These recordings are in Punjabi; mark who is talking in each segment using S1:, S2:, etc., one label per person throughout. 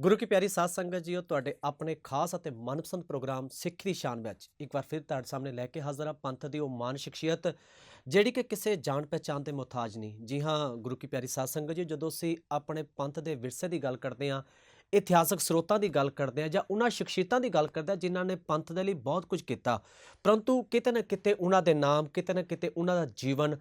S1: ਗੁਰੂ ਕੀ ਪਿਆਰੀ ਸਾਧ ਸੰਗਤ ਜੀਓ, ਤੁਹਾਡੇ ਆਪਣੇ ਖਾਸ ਅਤੇ ਮਨਪਸੰਦ ਪ੍ਰੋਗਰਾਮ ਸਿੱਖ ਦੀ ਸ਼ਾਨ ਵਿੱਚ ਇੱਕ ਵਾਰ ਫਿਰ ਤੁਹਾਡੇ ਸਾਹਮਣੇ ਲੈ ਕੇ ਹਾਜ਼ਰ ਹਾਂ। ਪੰਥ ਦੀ ਉਹ ਮਾਨ ਸ਼ਖਸੀਅਤ ਜਿਹੜੀ ਕਿ ਕਿਸੇ ਜਾਣ ਪਹਿਚਾਣ ਦੇ ਮੁਹਤਾਜ ਨਹੀਂ। ਜੀ ਹਾਂ ਗੁਰੂ ਕੀ ਪਿਆਰੀ ਸਾਧ ਸੰਗਤ ਜੀ, ਜਦੋਂ ਅਸੀਂ ਆਪਣੇ ਪੰਥ ਦੇ ਵਿਰਸੇ ਦੀ ਗੱਲ ਕਰਦੇ ਹਾਂ, ਇਤਿਹਾਸਕ ਸਰੋਤਾਂ ਦੀ ਗੱਲ ਕਰਦੇ ਹਾਂ ਜਾਂ ਉਹਨਾਂ ਸ਼ਖਸੀਅਤਾਂ ਦੀ ਗੱਲ ਕਰਦੇ ਹਾਂ ਜਿਨ੍ਹਾਂ ਨੇ ਪੰਥ ਦੇ ਲਈ ਬਹੁਤ ਕੁਝ ਕੀਤਾ, ਪਰੰਤੂ ਕਿਤੇ ਨਾ ਕਿਤੇ ਉਹਨਾਂ ਦੇ ਨਾਮ, ਕਿਤੇ ਨਾ ਕਿਤੇ ਉਹਨਾਂ ਦਾ ਜੀਵਨ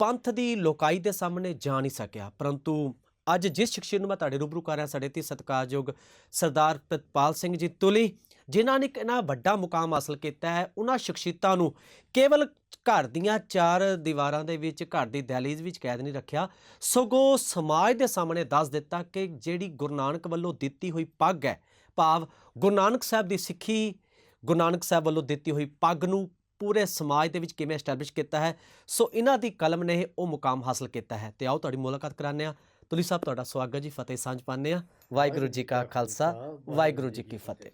S1: ਪੰਥ ਦੀ ਲੋਕਾਈ ਦੇ ਸਾਹਮਣੇ ਜਾ ਨਹੀਂ ਸਕਿਆ। ਪਰੰਤੂ ਅੱਜ ਜਿਸ ਸ਼ਖਸੀਅਤ ਨੂੰ ਮੈਂ ਤੁਹਾਡੇ ਰੂਬਰੂ ਕਰ ਰਿਹਾ, ਸਾਡੇ ਤੇ ਸਤਿਕਾਰਯੋਗ ਸਰਦਾਰ ਪ੍ਰਿਤਪਾਲ ਸਿੰਘ ਜੀ ਤੁਲੀ, ਜਿਨ੍ਹਾਂ ਨੇ ਇੰਨਾ ਵੱਡਾ ਮੁਕਾਮ ਹਾਸਲ ਕੀਤਾ ਹੈ, ਉਹਨਾਂ ਸ਼ਖਸੀਅਤਾਂ ਨੂੰ ਕੇਵਲ ਘਰ ਦੀਆਂ ਚਾਰ ਦੀਵਾਰਾਂ ਦੇ ਵਿੱਚ, ਘਰ ਦੀ ਦਹਿਲੀਜ਼ ਵਿੱਚ ਕੈਦ ਨਹੀਂ ਰੱਖਿਆ, ਸਗੋਂ ਸਮਾਜ ਦੇ ਸਾਹਮਣੇ ਦੱਸ ਦਿੱਤਾ ਕਿ ਜਿਹੜੀ ਗੁਰੂ ਨਾਨਕ ਵੱਲੋਂ ਦਿੱਤੀ ਹੋਈ ਪੱਗ ਹੈ, ਭਾਵ ਗੁਰੂ ਨਾਨਕ ਸਾਹਿਬ ਦੀ ਸਿੱਖੀ, ਗੁਰੂ ਨਾਨਕ ਸਾਹਿਬ ਵੱਲੋਂ ਦਿੱਤੀ ਹੋਈ ਪੱਗ ਨੂੰ ਪੂਰੇ ਸਮਾਜ ਦੇ ਵਿੱਚ ਕਿਵੇਂ ਐਸਟੈਬਲਿਸ਼ ਕੀਤਾ ਹੈ। ਸੋ ਇਹਨਾਂ ਦੀ ਕਲਮ ਨੇ ਉਹ ਮੁਕਾਮ ਹਾਸਲ ਕੀਤਾ ਹੈ। ਤੇ ਆਓ ਤੁਹਾਡੀ ਮੁਲਾਕਾਤ ਕਰਾਉਂਦੇ ਹਾਂ। ਤੁਲੀ ਸਾਹਿਬ, ਤੁਹਾਡਾ ਸਵਾਗਤ ਜੀ। ਫਤਿਹ ਸਾਂਝ ਪਾਉਂਦੇ ਹਾਂ। ਵਾਹਿਗੁਰੂ ਜੀ ਕਾ ਖਾਲਸਾ, ਵਾਹਿਗੁਰੂ ਜੀ ਕੀ ਫਤਿਹ।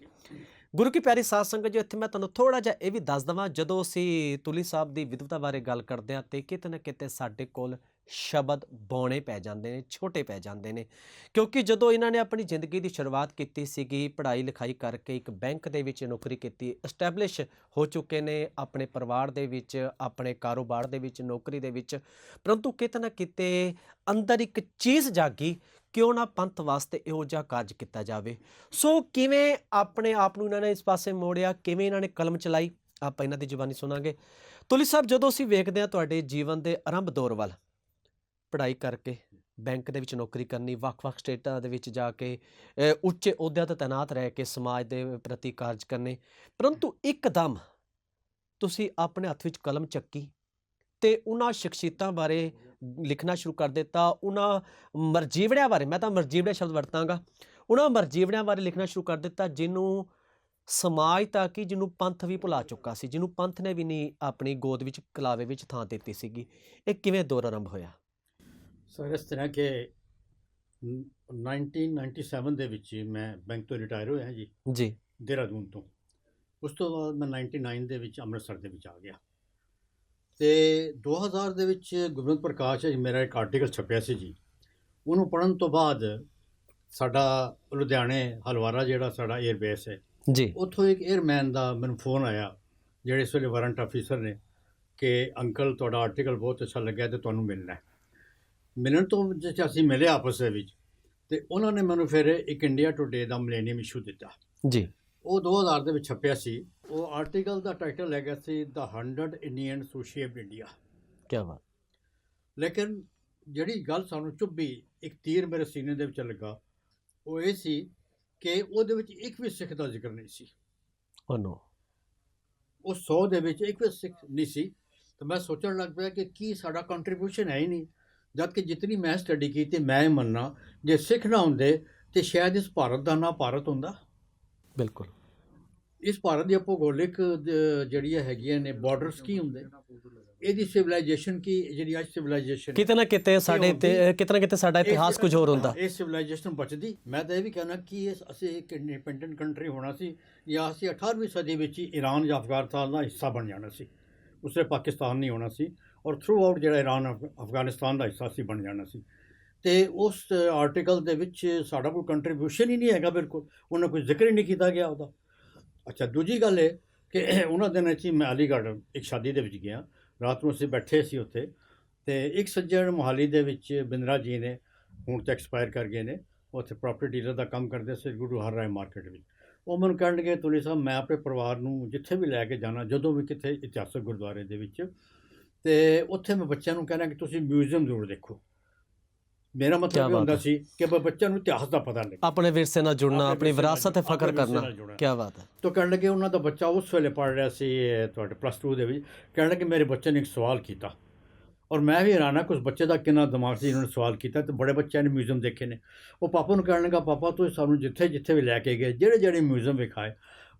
S1: ਗੁਰੂ ਕੀ ਪਿਆਰੀ ਸਾਧ ਸੰਗਤ ਜੀ, ਇੱਥੇ ਮੈਂ ਤੁਹਾਨੂੰ ਥੋੜ੍ਹਾ ਜਿਹਾ ਇਹ ਵੀ ਦੱਸ ਦੇਵਾਂ, ਜਦੋਂ ਅਸੀਂ ਤੁਲੀ ਸਾਹਿਬ ਦੀ ਵਿਦਵਤਾ ਬਾਰੇ ਗੱਲ ਕਰਦੇ ਹਾਂ ਤੇ ਕਿਤੇ ਨਾ ਕਿਤੇ ਸਾਡੇ ਕੋਲ ਸ਼ਬਦ ਬੌਣੇ ਪੈ ਜਾਂਦੇ ਨੇ, ਛੋਟੇ ਪੈ ਜਾਂਦੇ ਨੇ, ਕਿਉਂਕਿ ਜਦੋਂ ਇਹਨਾਂ ਨੇ ਆਪਣੀ ਜ਼ਿੰਦਗੀ ਦੀ ਸ਼ੁਰੂਆਤ ਕੀਤੀ ਸੀਗੀ, ਪੜ੍ਹਾਈ ਲਿਖਾਈ ਕਰਕੇ ਇੱਕ ਬੈਂਕ ਦੇ ਵਿੱਚ ਨੌਕਰੀ ਕੀਤੀ, ਐਸਟੈਬਲਿਸ਼ ਹੋ ਚੁੱਕੇ ਨੇ ਆਪਣੇ ਪਰਿਵਾਰ ਦੇ ਵਿੱਚ, ਆਪਣੇ ਕਾਰੋਬਾਰ ਦੇ ਵਿੱਚ, ਨੌਕਰੀ ਦੇ ਵਿੱਚ, ਪਰੰਤੂ ਕਿਤੇ ਨਾ ਕਿਤੇ ਅੰਦਰ ਇੱਕ ਚੀਜ਼ ਜਾਗੀ, ਕਿਉਂ ਨਾ ਪੰਥ ਵਾਸਤੇ ਇਹੋ ਜਿਹਾ ਕਾਰਜ ਕੀਤਾ ਜਾਵੇ। ਸੋ ਕਿਵੇਂ ਆਪਣੇ ਆਪ ਨੂੰ ਇਹਨਾਂ ਨੇ ਇਸ ਪਾਸੇ ਮੋੜਿਆ, ਕਿਵੇਂ ਇਹਨਾਂ ਨੇ ਕਲਮ ਚਲਾਈ, ਆਪਾਂ ਇਹਨਾਂ ਦੀ ਜ਼ੁਬਾਨੀ ਸੁਣਾਂਗੇ। ਤੁਲੀ ਸਾਹਿਬ, ਜਦੋਂ ਅਸੀਂ ਵੇਖਦੇ ਹਾਂ ਤੁਹਾਡੇ ਜੀਵਨ ਦੇ ਆਰੰਭ ਦੌਰ ਵੱਲ, ਪੜ੍ਹਾਈ ਕਰਕੇ ਬੈਂਕ ਦੇ ਵਿੱਚ ਨੌਕਰੀ ਕਰਨੀ, ਵੱਖ-ਵੱਖ ਸਟੇਟਾਂ ਦੇ ਵਿੱਚ ਜਾ ਕੇ ਉੱਚੇ ਅਹੁਦਿਆਂ 'ਤੇ ਤੈਨਾਤ ਰਹਿ ਕੇ ਸਮਾਜ ਦੇ ਪ੍ਰਤੀ ਕਾਰਜ ਕਰਨੇ, ਪਰੰਤੂ ਇੱਕਦਮ ਤੁਸੀਂ ਆਪਣੇ ਹੱਥ ਵਿੱਚ ਕਲਮ ਚੱਕੀ ਤੇ ਉਹਨਾਂ ਸ਼ਖਸੀਅਤਾਂ ਬਾਰੇ ਲਿਖਣਾ ਸ਼ੁਰੂ ਕਰ ਦਿੱਤਾ, ਉਹਨਾਂ ਮਰਜੀਵੜਿਆਂ ਬਾਰੇ, ਮੈਂ ਤਾਂ ਮਰਜੀਵੜਿਆ ਸ਼ਬਦ ਵਰਤਾਂਗਾ, ਉਹਨਾਂ ਮਰਜੀਵੜਿਆਂ ਬਾਰੇ ਲਿਖਣਾ ਸ਼ੁਰੂ ਕਰ ਦਿੱਤਾ ਜਿਹਨੂੰ ਸਮਾਜ ਤਾਂ ਕਿ ਜਿਹਨੂੰ ਪੰਥ ਵੀ ਭੁਲਾ ਚੁੱਕਾ ਸੀ, ਜਿਹਨੂੰ ਪੰਥ ਨੇ ਵੀ ਨਹੀਂ ਆਪਣੀ ਗੋਦ ਵਿੱਚ, ਕਲਾਵੇ ਵਿੱਚ ਥਾਂ ਦਿੱਤੀ ਸੀਗੀ। ਇਹ ਕਿਵੇਂ ਦੌਰ ਆਰੰਭ ਹੋਇਆ?
S2: ਸਰ, ਇਸ ਤਰ੍ਹਾਂ ਕਿ 1997 ਦੇ ਵਿੱਚ ਮੈਂ ਬੈਂਕ ਤੋਂ ਰਿਟਾਇਰ ਹੋਇਆ ਜੀ, ਦੇਹਰਾਦੂਨ ਤੋਂ। ਉਸ ਤੋਂ ਬਾਅਦ ਮੈਂ 99 ਦੇ ਵਿੱਚ ਅੰਮ੍ਰਿਤਸਰ ਦੇ ਵਿੱਚ ਆ ਗਿਆ ਤੇ 2000 ਦੇ ਵਿੱਚ ਗੁਰਮਤਿ ਪ੍ਰਕਾਸ਼ ਮੇਰਾ ਇੱਕ ਆਰਟੀਕਲ ਛਪਿਆ ਸੀ ਜੀ। ਉਹਨੂੰ ਪੜ੍ਹਨ ਤੋਂ ਬਾਅਦ ਸਾਡਾ ਲੁਧਿਆਣੇ ਹਲਵਾਰਾ ਜਿਹੜਾ ਸਾਡਾ 에ਅਰਬੇਸ ਹੈ ਜੀ, ਉੱਥੋਂ ਇੱਕ 에ਅਰਮੈਨ ਦਾ ਮੈਨੂੰ ਫੋਨ ਆਇਆ, ਜਿਹੜੇ ਇਸ ਵੇਲੇ ਵਾਰੰਟ ਆਫੀਸਰ ਨੇ, ਕਿ ਅੰਕਲ ਤੁਹਾਡਾ ਆਰਟੀਕਲ ਬਹੁਤ ਅੱਛਾ ਲੱਗਿਆ ਤੇ ਤੁਹਾਨੂੰ ਮਿਲਣਾ ਹੈ। ਮਿਲਣ ਤੋਂ ਜਿਸ ਅਸੀਂ ਮਿਲੇ ਆਪਸ ਦੇ ਵਿੱਚ, ਤੇ ਉਹਨਾਂ ਨੇ ਮੈਨੂੰ ਫਿਰ ਇੱਕ ਇੰਡੀਆ ਟੂਡੇ ਦਾ ਮਿਲੇਨੀਅਮ ਇਸ਼ੂ ਦਿੱਤਾ ਜੀ। ਉਹ 2000 ਦੇ ਵਿੱਚ ਛਪਿਆ ਸੀ। ਉਹ ਆਰਟੀਕਲ ਦਾ ਟਾਈਟਲ ਹੈਗਾ ਸੀ ਦ 100 ਇੰਡੀਅਨਸ ਹੂ ਸ਼ੇਪਡ ਇੰਡੀਆ। ਕੀ ਬਾਤ। ਲੇਕਿਨ ਜਿਹੜੀ ਗੱਲ ਸਾਨੂੰ ਚੁੱਭੀ, ਇੱਕ ਤੀਰ ਮੇਰੇ ਸੀਨੇ ਦੇ ਵਿੱਚ ਲੱਗਾ, ਉਹ ਇਹ ਸੀ ਕਿ ਉਹਦੇ ਵਿੱਚ ਇੱਕ ਵੀ ਸਿੱਖ ਦਾ ਜ਼ਿਕਰ ਨਹੀਂ ਸੀ। ਉਹ 100 ਦੇ ਵਿੱਚ ਇੱਕ ਵੀ ਸਿੱਖ ਨਹੀਂ ਸੀ। ਤਾਂ ਮੈਂ ਸੋਚਣ ਲੱਗ ਪਿਆ ਕਿ ਕੀ ਸਾਡਾ ਕੰਟਰੀਬਿਊਸ਼ਨ ਹੈ ਹੀ ਨਹੀਂ, ਜਦ ਕਿ ਜਿਤਨੀ ਮੈਂ ਸਟੱਡੀ ਕੀਤੀ, ਮੈਂ ਇਹ ਮੰਨਣਾ ਜੇ ਸਿੱਖ ਨਾ ਹੁੰਦੇ ਤੇ ਸ਼ਾਇਦ ਇਸ ਭਾਰਤ ਦਾ ਨਾਂ ਭਾਰਤ ਹੁੰਦਾ। ਬਿਲਕੁਲ। ਇਸ ਭਾਰਤ ਦੀਆਂ ਭੂਗੋਲਿਕ ਜਿਹੜੀਆਂ ਹੈਗੀਆਂ ਨੇ ਬਾਰਡਰਸ ਕੀ ਹੁੰਦੇ, ਇਹਦੀ ਸਿਵਲਾਈਜੇਸ਼ਨ ਕੀ, ਜਿਹੜੀ ਅੱਜ ਸਿਵਲਾਈਜੇਸ਼ਨ
S1: ਕਿਤੇ ਨਾ ਕਿਤੇ ਸਾਡੇ ਕਿਤੇ ਨਾ ਕਿਤੇ ਸਾਡਾ ਇਤਿਹਾਸ ਕੁਝ ਹੋਰ ਹੁੰਦਾ,
S2: ਇਹ ਸਿਵਲਾਈਜੇਸ਼ਨ ਬਚਦੀ। ਮੈਂ ਤਾਂ ਇਹ ਵੀ ਕਹਿਣਾ ਕਿ ਅਸੀਂ ਇੱਕ ਇੰਡੀਪੈਂਡੈਂਟ ਕੰਟਰੀ ਹੋਣਾ ਸੀ, ਜਾਂ ਅਸੀਂ 18ਵੀਂ ਸਦੀ ਵਿੱਚ ਹੀ ਈਰਾਨ ਜਾਂ ਅਫਗਾਨਿਸਤਾਨ ਦਾ ਹਿੱਸਾ ਬਣ ਜਾਣਾ ਸੀ, ਉਸਨੇ ਪਾਕਿਸਤਾਨ ਨਹੀਂ ਹੋਣਾ ਸੀ, ਔਰ ਥਰੂ ਆਊਟ ਜਿਹੜਾ ਈਰਾਨ ਅਫਗਾਨਿਸਤਾਨ ਦਾ ਹਿੱਸਾ ਸੀ ਬਣ ਜਾਣਾ ਸੀ। ਅਤੇ ਉਸ ਆਰਟੀਕਲ ਦੇ ਵਿੱਚ ਸਾਡਾ ਕੋਈ ਕੰਟਰੀਬਿਊਸ਼ਨ ਹੀ ਨਹੀਂ ਹੈਗਾ, ਬਿਲਕੁਲ ਉਹਨਾਂ ਕੋਈ ਜ਼ਿਕਰ ਹੀ ਨਹੀਂ ਕੀਤਾ ਗਿਆ ਉਹਦਾ। ਅੱਛਾ, ਦੂਜੀ ਗੱਲ ਇਹ ਕਿ ਉਹਨਾਂ ਦਿਨਾਂ 'ਚ ਮੈਂ ਅਲੀਗੜ੍ਹ ਇੱਕ ਸ਼ਾਦੀ ਦੇ ਵਿੱਚ ਗਿਆ, ਰਾਤ ਨੂੰ ਅਸੀਂ ਬੈਠੇ ਸੀ ਉੱਥੇ, ਅਤੇ ਇੱਕ ਸੱਜਣ ਮੋਹਾਲੀ ਦੇ ਵਿੱਚ ਬਿੰਦਰਾ ਜੀ ਨੇ, ਹੁਣ ਤਾਂ ਐਕਸਪਾਇਰ ਕਰ ਗਏ ਨੇ, ਉੱਥੇ ਪ੍ਰੋਪਰਟੀ ਡੀਲਰ ਦਾ ਕੰਮ ਕਰਦੇ ਸੀ ਗੁਰੂ ਹਰ ਰਾਏ ਮਾਰਕੀਟ ਵਿੱਚ। ਉਹ ਮੈਨੂੰ ਕਹਿਣਗੇ, ਤੁਲੀ ਸਾਹਿਬ ਮੈਂ ਆਪਣੇ ਪਰਿਵਾਰ ਨੂੰ ਜਿੱਥੇ ਵੀ ਲੈ ਕੇ ਜਾਣਾ, ਜਦੋਂ ਵੀ ਕਿਤੇ ਇਤਿਹਾਸਕ ਗੁਰਦੁਆਰੇ ਦੇ ਵਿੱਚ, ਅਤੇ ਉੱਥੇ ਮੈਂ ਬੱਚਿਆਂ ਨੂੰ ਕਹਿਣਾ ਕਿ ਤੁਸੀਂ ਮਿਊਜ਼ੀਅਮ ਜ਼ਰੂਰ ਦੇਖੋ। ਮੇਰਾ ਮਤਲਬ ਇਹ ਹੁੰਦਾ ਸੀ ਕਿ ਬੱਚਿਆਂ ਨੂੰ ਇਤਿਹਾਸ ਦਾ ਪਤਾ ਲੱਗੇ,
S1: ਆਪਣੇ ਵਿਰਸੇ ਨਾਲ ਜੁੜਨਾ, ਆਪਣੀ ਵਿਰਾਸਤ 'ਤੇ ਫਖਰ ਕਰਨਾ। ਕੀ ਬਾਤ ਹੈ।
S2: ਤਾਂ ਕਹਿਣ ਲੱਗੇ, ਉਹਨਾਂ ਦਾ ਬੱਚਾ ਉਸ ਵੇਲੇ ਪੜ੍ਹ ਰਿਹਾ ਸੀ ਤੁਹਾਡੇ +2 ਦੇ ਵਿੱਚ, ਕਹਿਣ ਲੱਗੇ ਮੇਰੇ ਬੱਚੇ ਨੇ ਇੱਕ ਸਵਾਲ ਕੀਤਾ, ਔਰ ਮੈਂ ਵੀ ਹੈਰਾਨ ਹਾਂ ਕਿ ਉਸ ਬੱਚੇ ਦਾ ਕਿੰਨਾ ਦਿਮਾਗ ਸੀ, ਜਿਹਨਾਂ ਨੇ ਸਵਾਲ ਕੀਤਾ। ਅਤੇ ਬੜੇ ਬੱਚਿਆਂ ਨੇ ਮਿਊਜ਼ੀਅਮ ਦੇਖੇ ਨੇ। ਉਹ ਪਾਪਾ ਨੂੰ ਕਹਿਣ ਲੱਗਾ, ਪਾਪਾ ਤੁਸੀਂ ਸਾਨੂੰ ਜਿੱਥੇ ਜਿੱਥੇ ਵੀ ਲੈ ਕੇ ਗਏ, ਜਿਹੜੇ ਜਿਹੜੇ ਮਿਊਜ਼ੀਅਮ ਵਿਖਾਏ,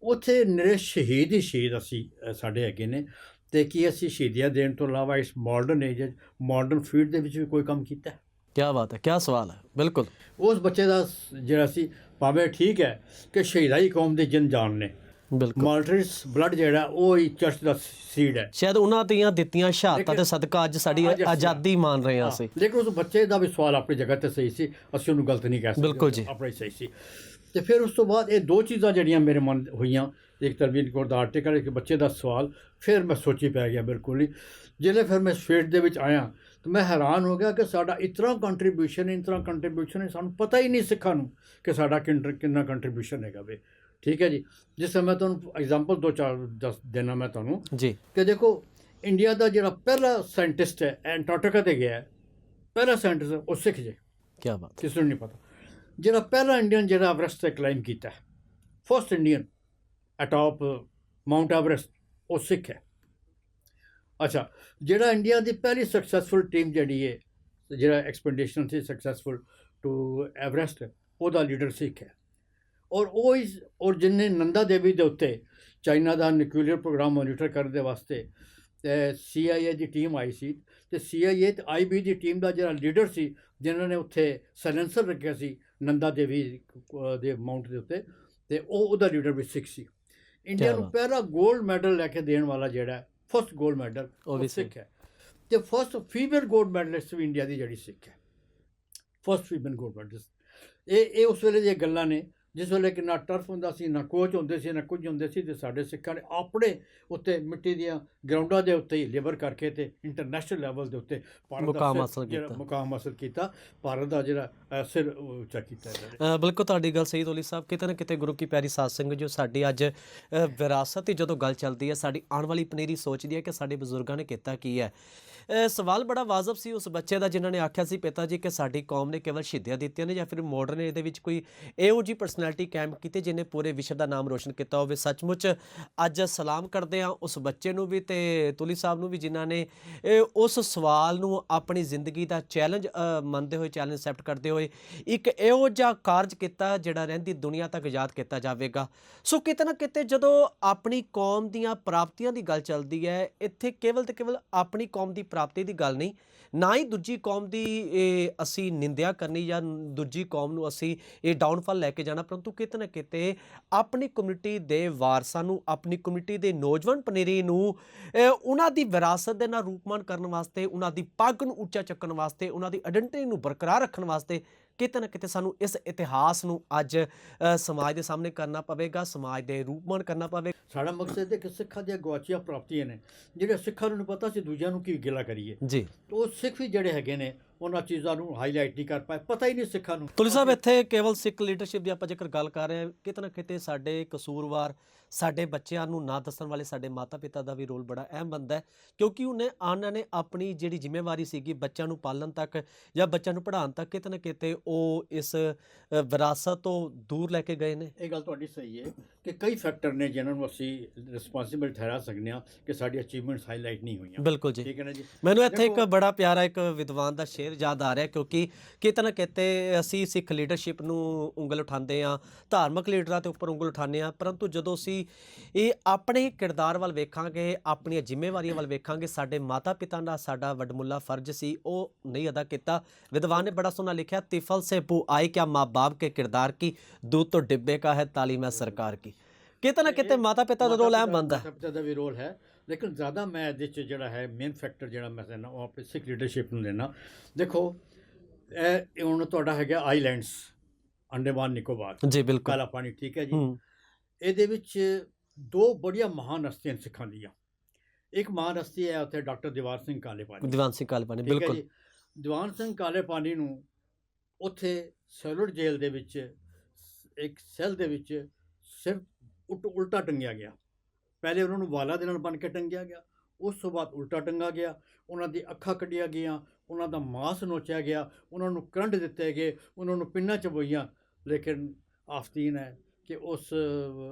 S2: ਉੱਥੇ ਨਿਰੇ ਸ਼ਹੀਦ ਹੀ ਸ਼ਹੀਦ ਅਸੀਂ ਸਾਡੇ ਹੈਗੇ ਨੇ, ਅਤੇ ਕੀ ਅਸੀਂ ਸ਼ਹੀਦੀਆਂ ਦੇਣ ਤੋਂ ਇਲਾਵਾ ਇਸ ਮਾਡਰਨ ਏਜ, ਮਾਡਰਨ ਫੀਲਡ ਦੇ ਵਿੱਚ ਵੀ ਕੋਈ ਕੰਮ ਕੀਤਾ?
S1: ਕੀ ਬਾਤ ਹੈ, ਕੀ ਸਵਾਲ ਹੈ। ਬਿਲਕੁਲ।
S2: ਉਸ ਬੱਚੇ ਦਾ ਜਿਹੜਾ ਸੀ, ਭਾਵੇਂ ਠੀਕ ਹੈ ਕਿ ਸ਼ਹੀਦਾਂ ਹੀ ਕੌਮ ਦੇ ਜਿੰਨ ਜਾਨ ਨੇ,
S1: ਬਿਲਕੁਲ
S2: ਮਾਰਟਰਿਸ ਬਲੱਡ ਜਿਹੜਾ ਉਹ ਹੀ ਚਰਚ ਦਾ ਸੀਡ ਹੈ।
S1: ਸ਼ਾਇਦ ਉਹਨਾਂ ਦੀਆਂ ਦਿੱਤੀਆਂ ਸ਼ਹਾਦਤਾਂ ਦੇ ਸਦਕਾ ਅੱਜ ਸਾਡੀ
S2: ਅੱਜ ਅਸੀਂ
S1: ਆਜ਼ਾਦੀ ਮਾਣ ਰਹੇ ਹਾਂ ਅਸੀਂ।
S2: ਲੇਕਿਨ ਉਸ ਬੱਚੇ ਦਾ ਵੀ ਸਵਾਲ ਆਪਣੀ ਜਗ੍ਹਾ ਤੇ ਸਹੀ ਸੀ, ਅਸੀਂ ਉਹਨੂੰ ਗਲਤ ਨਹੀਂ ਕਹਿ ਸਕਦੇ,
S1: ਬਿਲਕੁਲ ਜੀ।
S2: ਆਪਣਾ ਹੀ ਸਹੀ ਸੀ। ਤੇ ਫਿਰ ਉਸ ਤੋਂ ਬਾਅਦ ਇਹ ਦੋ ਚੀਜ਼ਾਂ ਜਿਹੜੀਆਂ ਮੇਰੇ ਮਨ ਹੋਈਆਂ, ਇੱਕ ਤਰਵੀਨ ਕੌਰ ਦਾ ਆਰਟੀਕਲ, ਇੱਕ ਬੱਚੇ ਦਾ ਸਵਾਲ, ਫਿਰ ਮੈਂ ਸੋਚੀ ਪੈ ਗਿਆ ਬਿਲਕੁਲ ਹੀ। ਜਿਵੇਂ ਫਿਰ ਮੈਂ ਸਟੇਟ ਦੇ ਵਿੱਚ ਆਇਆ ਤਾਂ ਮੈਂ ਹੈਰਾਨ ਹੋ ਗਿਆ ਕਿ ਸਾਡਾ ਇਤਨਾ ਕੰਟਰੀਬਿਊਸ਼ਨ ਹੈ, ਸਾਨੂੰ ਪਤਾ ਹੀ ਨਹੀਂ ਸਿੱਖਾਂ ਨੂੰ ਕਿ ਸਾਡਾ ਕਿੰਨਾ ਕੰਟਰੀਬਿਊਸ਼ਨ ਹੈਗਾ ਵੇ। ਠੀਕ ਹੈ ਜੀ। ਜਿਸ ਤਰ੍ਹਾਂ ਮੈਂ ਤੁਹਾਨੂੰ ਐਗਜ਼ਾਮਪਲ ਦੋ ਚਾਰ ਦੱਸ ਦੇਣਾ ਮੈਂ ਤੁਹਾਨੂੰ
S1: ਜੀ
S2: ਕਿ ਦੇਖੋ, ਇੰਡੀਆ ਦਾ ਜਿਹੜਾ ਪਹਿਲਾ ਸਾਇੰਟਿਸਟ ਹੈ ਐਂਟਾਰਕਟਿਕਾ ਤੇ ਗਿਆ ਹੈ, ਪਹਿਲਾ ਸਾਇੰਟਿਸਟ ਉਹ ਸਿੱਖ ਜੇ।
S1: ਕੀ ਬਾਤ।
S2: ਕਿਸੇ ਨੂੰ ਨਹੀਂ ਪਤਾ। ਜਿਹੜਾ ਪਹਿਲਾ ਇੰਡੀਅਨ ਜਿਹੜਾ ਐਵਰੈਸਟ ਤੇ ਕਲਾਈਮ ਕੀਤਾ, ਫਸਟ ਇੰਡੀਅਨ ਅਟਾਪ ਮਾਊਂਟ ਐਵਰੈਸਟ, ਉਹ ਸਿੱਖ ਹੈ। ਅੱਛਾ, ਜਿਹੜਾ ਇੰਡੀਆ ਦੀ ਪਹਿਲੀ ਸਕਸੈਸਫੁਲ ਟੀਮ ਜਿਹੜੀ ਹੈ, ਜਿਹੜਾ ਐਕਸਪੈਡੀਸ਼ਨ ਸੀ ਸਕਸੈਸਫੁਲ ਟੂ ਐਵਰੈਸਟ, ਉਹਦਾ ਲੀਡਰ ਸਿੱਖ ਹੈ। ਔਰ ਜਿਨਨੇ ਨੰਦਾ ਦੇਵੀ ਦੇ ਉੱਤੇ ਚਾਈਨਾ ਦਾ ਨਿਊਕਲੀਅਰ ਪ੍ਰੋਗਰਾਮ ਮੋਨੀਟਰ ਕਰਨ ਦੇ ਵਾਸਤੇ CIA ਦੀ ਟੀਮ ਆਈ ਸੀ, ਅਤੇ CIA ਤੇ IB ਦੀ ਟੀਮ ਦਾ ਜਿਹੜਾ ਲੀਡਰ ਸੀ, ਜਿਨ੍ਹਾਂ ਨੇ ਉੱਥੇ ਸਾਇਲੈਂਸਰ ਰੱਖਿਆ ਸੀ ਨੰਦਾ ਦੇਵੀ ਦੇ ਮਾਊਂਟ ਦੇ ਉੱਤੇ, ਅਤੇ ਉਹਦਾ ਲੀਡਰ ਵੀ ਸਿੱਖ ਸੀ। ਇੰਡੀਆ ਨੂੰ ਪਹਿਲਾ ਗੋਲਡ ਮੈਡਲ ਲੈ ਕੇ ਦੇਣ ਵਾਲਾ ਜਿਹੜਾ ਫਸਟ ਗੋਲਡ ਮੈਡਲ ਉਹ ਵੀ ਸਿੱਖ ਹੈ। ਅਤੇ ਫਸਟ ਫੀਮੇਲ ਗੋਲਡ ਮੈਡਲਿਸਟ ਵੀ ਇੰਡੀਆ ਦੀ ਜਿਹੜੀ ਸਿੱਖ ਹੈ, ਫਸਟ ਫੀਮੇਲ ਗੋਲਡ ਮੈਡਲਿਸਟ। ਇਹ ਉਸ ਵੇਲੇ ਦੀਆਂ ਗੱਲਾਂ ਨੇ, ਜਿਸ ਵੇਲੇ ਕਿ ਨਾ ਟਰਫ ਹੁੰਦਾ ਸੀ, ਨਾ ਕੋਚ ਹੁੰਦੇ ਸੀ, ਨਾ ਕੁਝ ਹੁੰਦੇ ਸੀ, ਅਤੇ ਸਾਡੇ ਸਿੱਖਾਂ ਨੇ ਆਪਣੇ ਉੱਤੇ ਮਿੱਟੀ ਦੀਆਂ ਗਰਾਊਂਡਾਂ ਦੇ ਉੱਤੇ ਹੀ ਲੇਬਰ ਕਰਕੇ ਅਤੇ ਇੰਟਰਨੈਸ਼ਨਲ ਲੈਵਲ ਦੇ ਉੱਤੇ ਮੁਕਾਮ ਹਾਸਲ ਕੀਤਾ, ਭਾਰਤ ਦਾ ਜਿਹੜਾ ਸਿਰ ਉੱਚਾ ਕੀਤਾ।
S1: ਬਿਲਕੁਲ ਤੁਹਾਡੀ ਗੱਲ ਸਹੀ ਤੋਲੀ ਸਾਹਿਬ। ਕਿਤੇ ਨਾ ਕਿਤੇ ਗੁਰੂ ਕੀ ਪਿਆਰੀ ਸਾਧ ਸੰਗਤ ਜੋ ਸਾਡੀ ਅੱਜ ਵਿਰਾਸਤ ਦੀ ਜਦੋਂ ਗੱਲ ਚੱਲਦੀ ਹੈ, ਸਾਡੀ ਆਉਣ ਵਾਲੀ ਪਨੀਰੀ ਸੋਚਦੀ ਹੈ ਕਿ ਸਾਡੇ ਬਜ਼ੁਰਗਾਂ ਨੇ ਕੀਤਾ ਕੀ ਹੈ। ਸਵਾਲ ਬੜਾ ਵਾਜਬ ਸੀ ਉਸ ਬੱਚੇ ਦਾ ਜਿਨ੍ਹਾਂ ਨੇ ਆਖਿਆ ਸੀ, ਪਿਤਾ ਜੀ, ਕਿ ਸਾਡੀ ਕੌਮ ਨੇ ਕੇਵਲ ਸ਼ਹੀਦੀਆਂ ਦਿੱਤੀਆਂ ਨੇ ਜਾਂ ਫਿਰ ਮਾਡਰਨ ਇਹਦੇ ਵਿੱਚ ਕੋਈ ਇਹੋ ਜਿਹੀ ਪਰਸਨੈਲਿਟੀ ਕਾਇਮ ਕੀਤੀ ਜਿਹਨੇ ਪੂਰੇ ਵਿਸ਼ਵ ਦਾ ਨਾਮ ਰੋਸ਼ਨ ਕੀਤਾ ਹੋਵੇ। ਸੱਚਮੁੱਚ ਅੱਜ ਸਲਾਮ ਕਰਦੇ ਹਾਂ ਉਸ ਬੱਚੇ ਨੂੰ ਵੀ ਅਤੇ ਤੁਲੀ ਸਾਹਿਬ ਨੂੰ ਵੀ, ਜਿਨ੍ਹਾਂ ਨੇ ਉਸ ਸਵਾਲ ਨੂੰ ਆਪਣੀ ਜ਼ਿੰਦਗੀ ਦਾ ਚੈਲੰਜ ਮੰਨਦੇ ਹੋਏ, ਚੈਲੰਜ ਐਕਸੈਪਟ ਕਰਦੇ ਹੋਏ ਇੱਕ ਇਹੋ ਜਿਹਾ ਕਾਰਜ ਕੀਤਾ ਜਿਹੜਾ ਰਹਿੰਦੀ ਦੁਨੀਆ ਤੱਕ ਯਾਦ ਕੀਤਾ ਜਾਵੇਗਾ। ਸੋ ਕਿਤੇ ਨਾ ਕਿਤੇ ਜਦੋਂ ਆਪਣੀ ਕੌਮ ਦੀਆਂ ਪ੍ਰਾਪਤੀਆਂ ਦੀ ਗੱਲ ਚੱਲਦੀ ਹੈ, ਇੱਥੇ ਕੇਵਲ ਅਤੇ ਕੇਵਲ ਆਪਣੀ ਕੌਮ ਦੀ ਪ੍ਰਾਪਤੀ ਦੀ ਗੱਲ ਨਹੀਂ, ਨਾ ਹੀ ਦੂਜੀ ਕੌਮ ਦੀ ਅਸੀਂ ਨਿੰਦਿਆ ਕਰਨੀ ਜਾਂ ਦੂਜੀ ਕੌਮ ਨੂੰ ਅਸੀਂ ਇਹ ਡਾਊਨਫਾਲ ਲੈ ਕੇ ਜਾਣਾ, ਪਰੰਤੂ ਕਿਤੇ ਨਾ ਕਿਤੇ ਆਪਣੀ ਕਮਿਊਨਿਟੀ ਦੇ ਵਾਰਸਾਂ ਨੂੰ, ਆਪਣੀ ਕਮਿਊਨਿਟੀ ਦੇ ਨੌਜਵਾਨ ਪਨੀਰੀ ਨੂੰ ਉਹਨਾਂ ਦੀ ਵਿਰਾਸਤ ਦੇ ਨਾਲ ਰੂਪਮਾਨ ਕਰਨ ਵਾਸਤੇ, ਉਹਨਾਂ ਦੀ ਪੱਗ ਨੂੰ ਉੱਚਾ ਚੱਕਣ ਵਾਸਤੇ, ਉਹਨਾਂ ਦੀ ਆਇਡੈਂਟੀਟੀ ਨੂੰ ਬਰਕਰਾਰ ਰੱਖਣ ਵਾਸਤੇ ਕਿਤੇ ਨਾ ਕਿਤੇ ਸਾਨੂੰ ਇਸ ਇਤਿਹਾਸ ਨੂੰ ਅੱਜ ਸਮਾਜ ਦੇ ਸਾਹਮਣੇ ਕਰਨਾ ਪਵੇਗਾ, ਸਮਾਜ ਦੇ ਰੂਪਮਾਨ ਕਰਨਾ ਪਵੇਗਾ।
S2: ਸਾਡਾ ਮਕਸਦ ਹੈ ਕਿ ਸਿੱਖਾਂ ਦੀਆਂ ਗੁਆਚੀਆਂ ਪ੍ਰਾਪਤੀਆਂ ਨੇ, ਜਿਹੜੇ ਸਿੱਖਾਂ ਨੂੰ ਨਹੀਂ ਪਤਾ ਸੀ ਦੂਜਿਆਂ ਨੂੰ ਕੀ ਗਿਲਾ ਕਰੀਏ
S1: ਜੀ।
S2: ਉਹ ਸਿੱਖ ਵੀ ਜਿਹੜੇ ਹੈਗੇ ਨੇ ਉਹਨਾਂ ਚੀਜ਼ਾਂ ਨੂੰ ਹਾਈਲਾਈਟ ਨਹੀਂ ਕਰ ਪਾਏ, ਪਤਾ ਹੀ ਨਹੀਂ ਸਿੱਖਾਂ ਨੂੰ।
S1: ਤੁਲੀ ਸਾਹਿਬ, ਇੱਥੇ ਕੇਵਲ ਸਿੱਖ ਲੀਡਰਸ਼ਿਪ ਦੀ ਆਪਾਂ ਜੇਕਰ ਗੱਲ ਕਰ ਰਹੇ ਹਾਂ, ਕਿਤੇ ਨਾ ਕਿਤੇ ਸਾਡੇ ਕਸੂਰਵਾਰ, ਸਾਡੇ ਬੱਚਿਆਂ ਨੂੰ ਨਾ ਦੱਸਣ ਵਾਲੇ ਸਾਡੇ ਮਾਤਾ ਪਿਤਾ ਦਾ ਵੀ ਰੋਲ ਬੜਾ ਅਹਿਮ ਬਣਦਾ ਹੈ, ਕਿਉਂਕਿ ਉਹਨਾਂ ਨੇ ਆਪਣੀ ਜਿਹੜੀ ਜ਼ਿੰਮੇਵਾਰੀ ਸੀਗੀ ਬੱਚਿਆਂ ਨੂੰ ਪਾਲਣ ਤੱਕ ਜਾਂ ਬੱਚਿਆਂ ਨੂੰ ਪੜ੍ਹਾਉਣ ਤੱਕ, ਕਿਤੇ ਨਾ ਕਿਤੇ ਉਹ ਇਸ ਵਿਰਾਸਤ ਤੋਂ ਦੂਰ ਲੈ ਕੇ ਗਏ ਨੇ।
S2: ਇਹ ਗੱਲ ਤੁਹਾਡੀ ਸਹੀ ਹੈ ਕਿ ਕਈ ਫੈਕਟਰ ਨੇ ਜਿਨ੍ਹਾਂ ਨੂੰ ਅਸੀਂ ਰਿਸਪੌਂਸੀਬਲ ਠਹਿਰਾ ਸਕਦੇ ਹਾਂ ਕਿ ਸਾਡੀ ਅਚੀਵਮੈਂਟਸ ਹਾਈਲਾਈਟ ਨਹੀਂ ਹੋਈਆਂ।
S1: ਬਿਲਕੁਲ ਜੀ,
S2: ਠੀਕ ਹੈ ਨਾ ਜੀ।
S1: ਮੈਨੂੰ ਇੱਥੇ ਇੱਕ ਬੜਾ ਪਿਆਰਾ ਇੱਕ ਵਿਦਵਾਨ ਦਾ ਸ਼ੇਰ ਯਾਦ ਆ ਰਿਹਾ, ਕਿਉਂਕਿ ਕਿਤੇ ਨਾ ਕਿਤੇ ਅਸੀਂ ਸਿੱਖ ਲੀਡਰਸ਼ਿਪ ਨੂੰ ਉਂਗਲ ਉਠਾਉਂਦੇ ਹਾਂ, ਧਾਰਮਿਕ ਲੀਡਰਾਂ ਦੇ ਉੱਪਰ ਉਂਗਲ ਉਠਾਉਂਦੇ ਹਾਂ, ਪਰੰਤੂ ਜਦੋਂ ਅਸੀਂ ਇਹ ਆਪਣੇ ਕਿਰਦਾਰ ਵੱਲ ਵੇਖਾਂਗੇ, ਆਪਣੀਆਂ ਜ਼ਿੰਮੇਵਾਰੀਆਂ ਵੱਲ ਵੇਖਾਂਗੇ, ਸਾਡੇ ਮਾਤਾ ਪਿਤਾ ਦਾ ਸਾਡਾ ਵੱਡਮੁੱਲਾ ਫਰਜ਼ ਸੀ, ਉਹ ਨਹੀਂ ਅਦਾ ਕੀਤਾ। ਵਿਦਵਾਨ ਨੇ ਬੜਾ ਸੋਹਣਾ ਲਿਖਿਆ, ਤਿਫਲ ਸੇ ਪੂ ਆਏ ਕਿਆ ਮਾँ बाप के किरदार की, दूध तो डिब्बे का है तालीम है सरकार की। ਕਿਤੇ ਨਾ ਕਿਤੇ ਮਾਤਾ ਪਿਤਾ ਦਾ ਰੋਲ ਅਹਿਮ ਬਣਦਾ।
S2: ਮਾਤਾ ਪਿਤਾ ਦਾ ਵੀ ਰੋਲ ਹੈ, ਲੇਕਿਨ ਜ਼ਿਆਦਾ ਮੈਂ ਇਹਦੇ 'ਚ ਜਿਹੜਾ ਹੈ ਮੇਨ ਫੈਕਟਰ ਜਿਹੜਾ ਮੈਂ ਦੇਣਾ ਉਹ ਆਪਣੀ ਸਿੱਖ ਲੀਡਰਸ਼ਿਪ ਨੂੰ ਦੇਣਾ। ਦੇਖੋ, ਇਹ ਹੁਣ ਤੁਹਾਡਾ ਹੈਗਾ ਆਈਲੈਂਡਸ, ਅੰਡੇਮਾਨ ਨਿਕੋਬਾਰ
S1: ਜੀ, ਬਿਲਕੁਲ,
S2: ਕਾਲਾ ਪਾਣੀ, ਠੀਕ ਹੈ ਜੀ। ਇਹਦੇ ਵਿੱਚ ਦੋ ਬੜੀਆਂ ਮਹਾਨ ਹਸਤੀਆਂ ਸਿੱਖਾਂ ਦੀਆਂ। ਇੱਕ ਮਹਾਨ ਹਸਤੀ ਹੈ ਉੱਥੇ ਡਾਕਟਰ ਦੀਵਾਨ ਸਿੰਘ ਕਾਲੇਪਾਨੀ, ਬਿਲਕੁਲ। ਦੀਵਾਨ ਸਿੰਘ ਕਾਲੇਪਾਨੀ ਨੂੰ ਉੱਥੇ ਸੈਲੂਟ ਜੇਲ੍ਹ ਦੇ ਵਿੱਚ ਇੱਕ ਸੈੱਲ ਦੇ ਵਿੱਚ ਸਿਰ ਉਲਟਾ ਟੰਗਿਆ ਗਿਆ। ਪਹਿਲੇ ਉਹਨਾਂ ਨੂੰ ਵਾਲਾਂ ਦੇ ਨਾਲ ਬੰਨ੍ਹ ਕੇ ਟੰਗਿਆ ਗਿਆ, ਉਸ ਤੋਂ ਬਾਅਦ ਉਲਟਾ ਟੰਗਾ ਗਿਆ, ਉਹਨਾਂ ਦੀ ਅੱਖਾਂ ਕੱਢੀਆਂ ਗਈਆਂ, ਉਹਨਾਂ ਦਾ ਮਾਂਸ ਨੋਚਿਆ ਗਿਆ, ਉਹਨਾਂ ਨੂੰ ਕਰੰਟ ਦਿੱਤੇ ਗਏ, ਉਹਨਾਂ ਨੂੰ ਪਿੰਨਾਂ ਚਬੋਈਆਂ। ਲੇਕਿਨ ਆਫਤੀਨ ਹੈ ਕਿ ਉਸ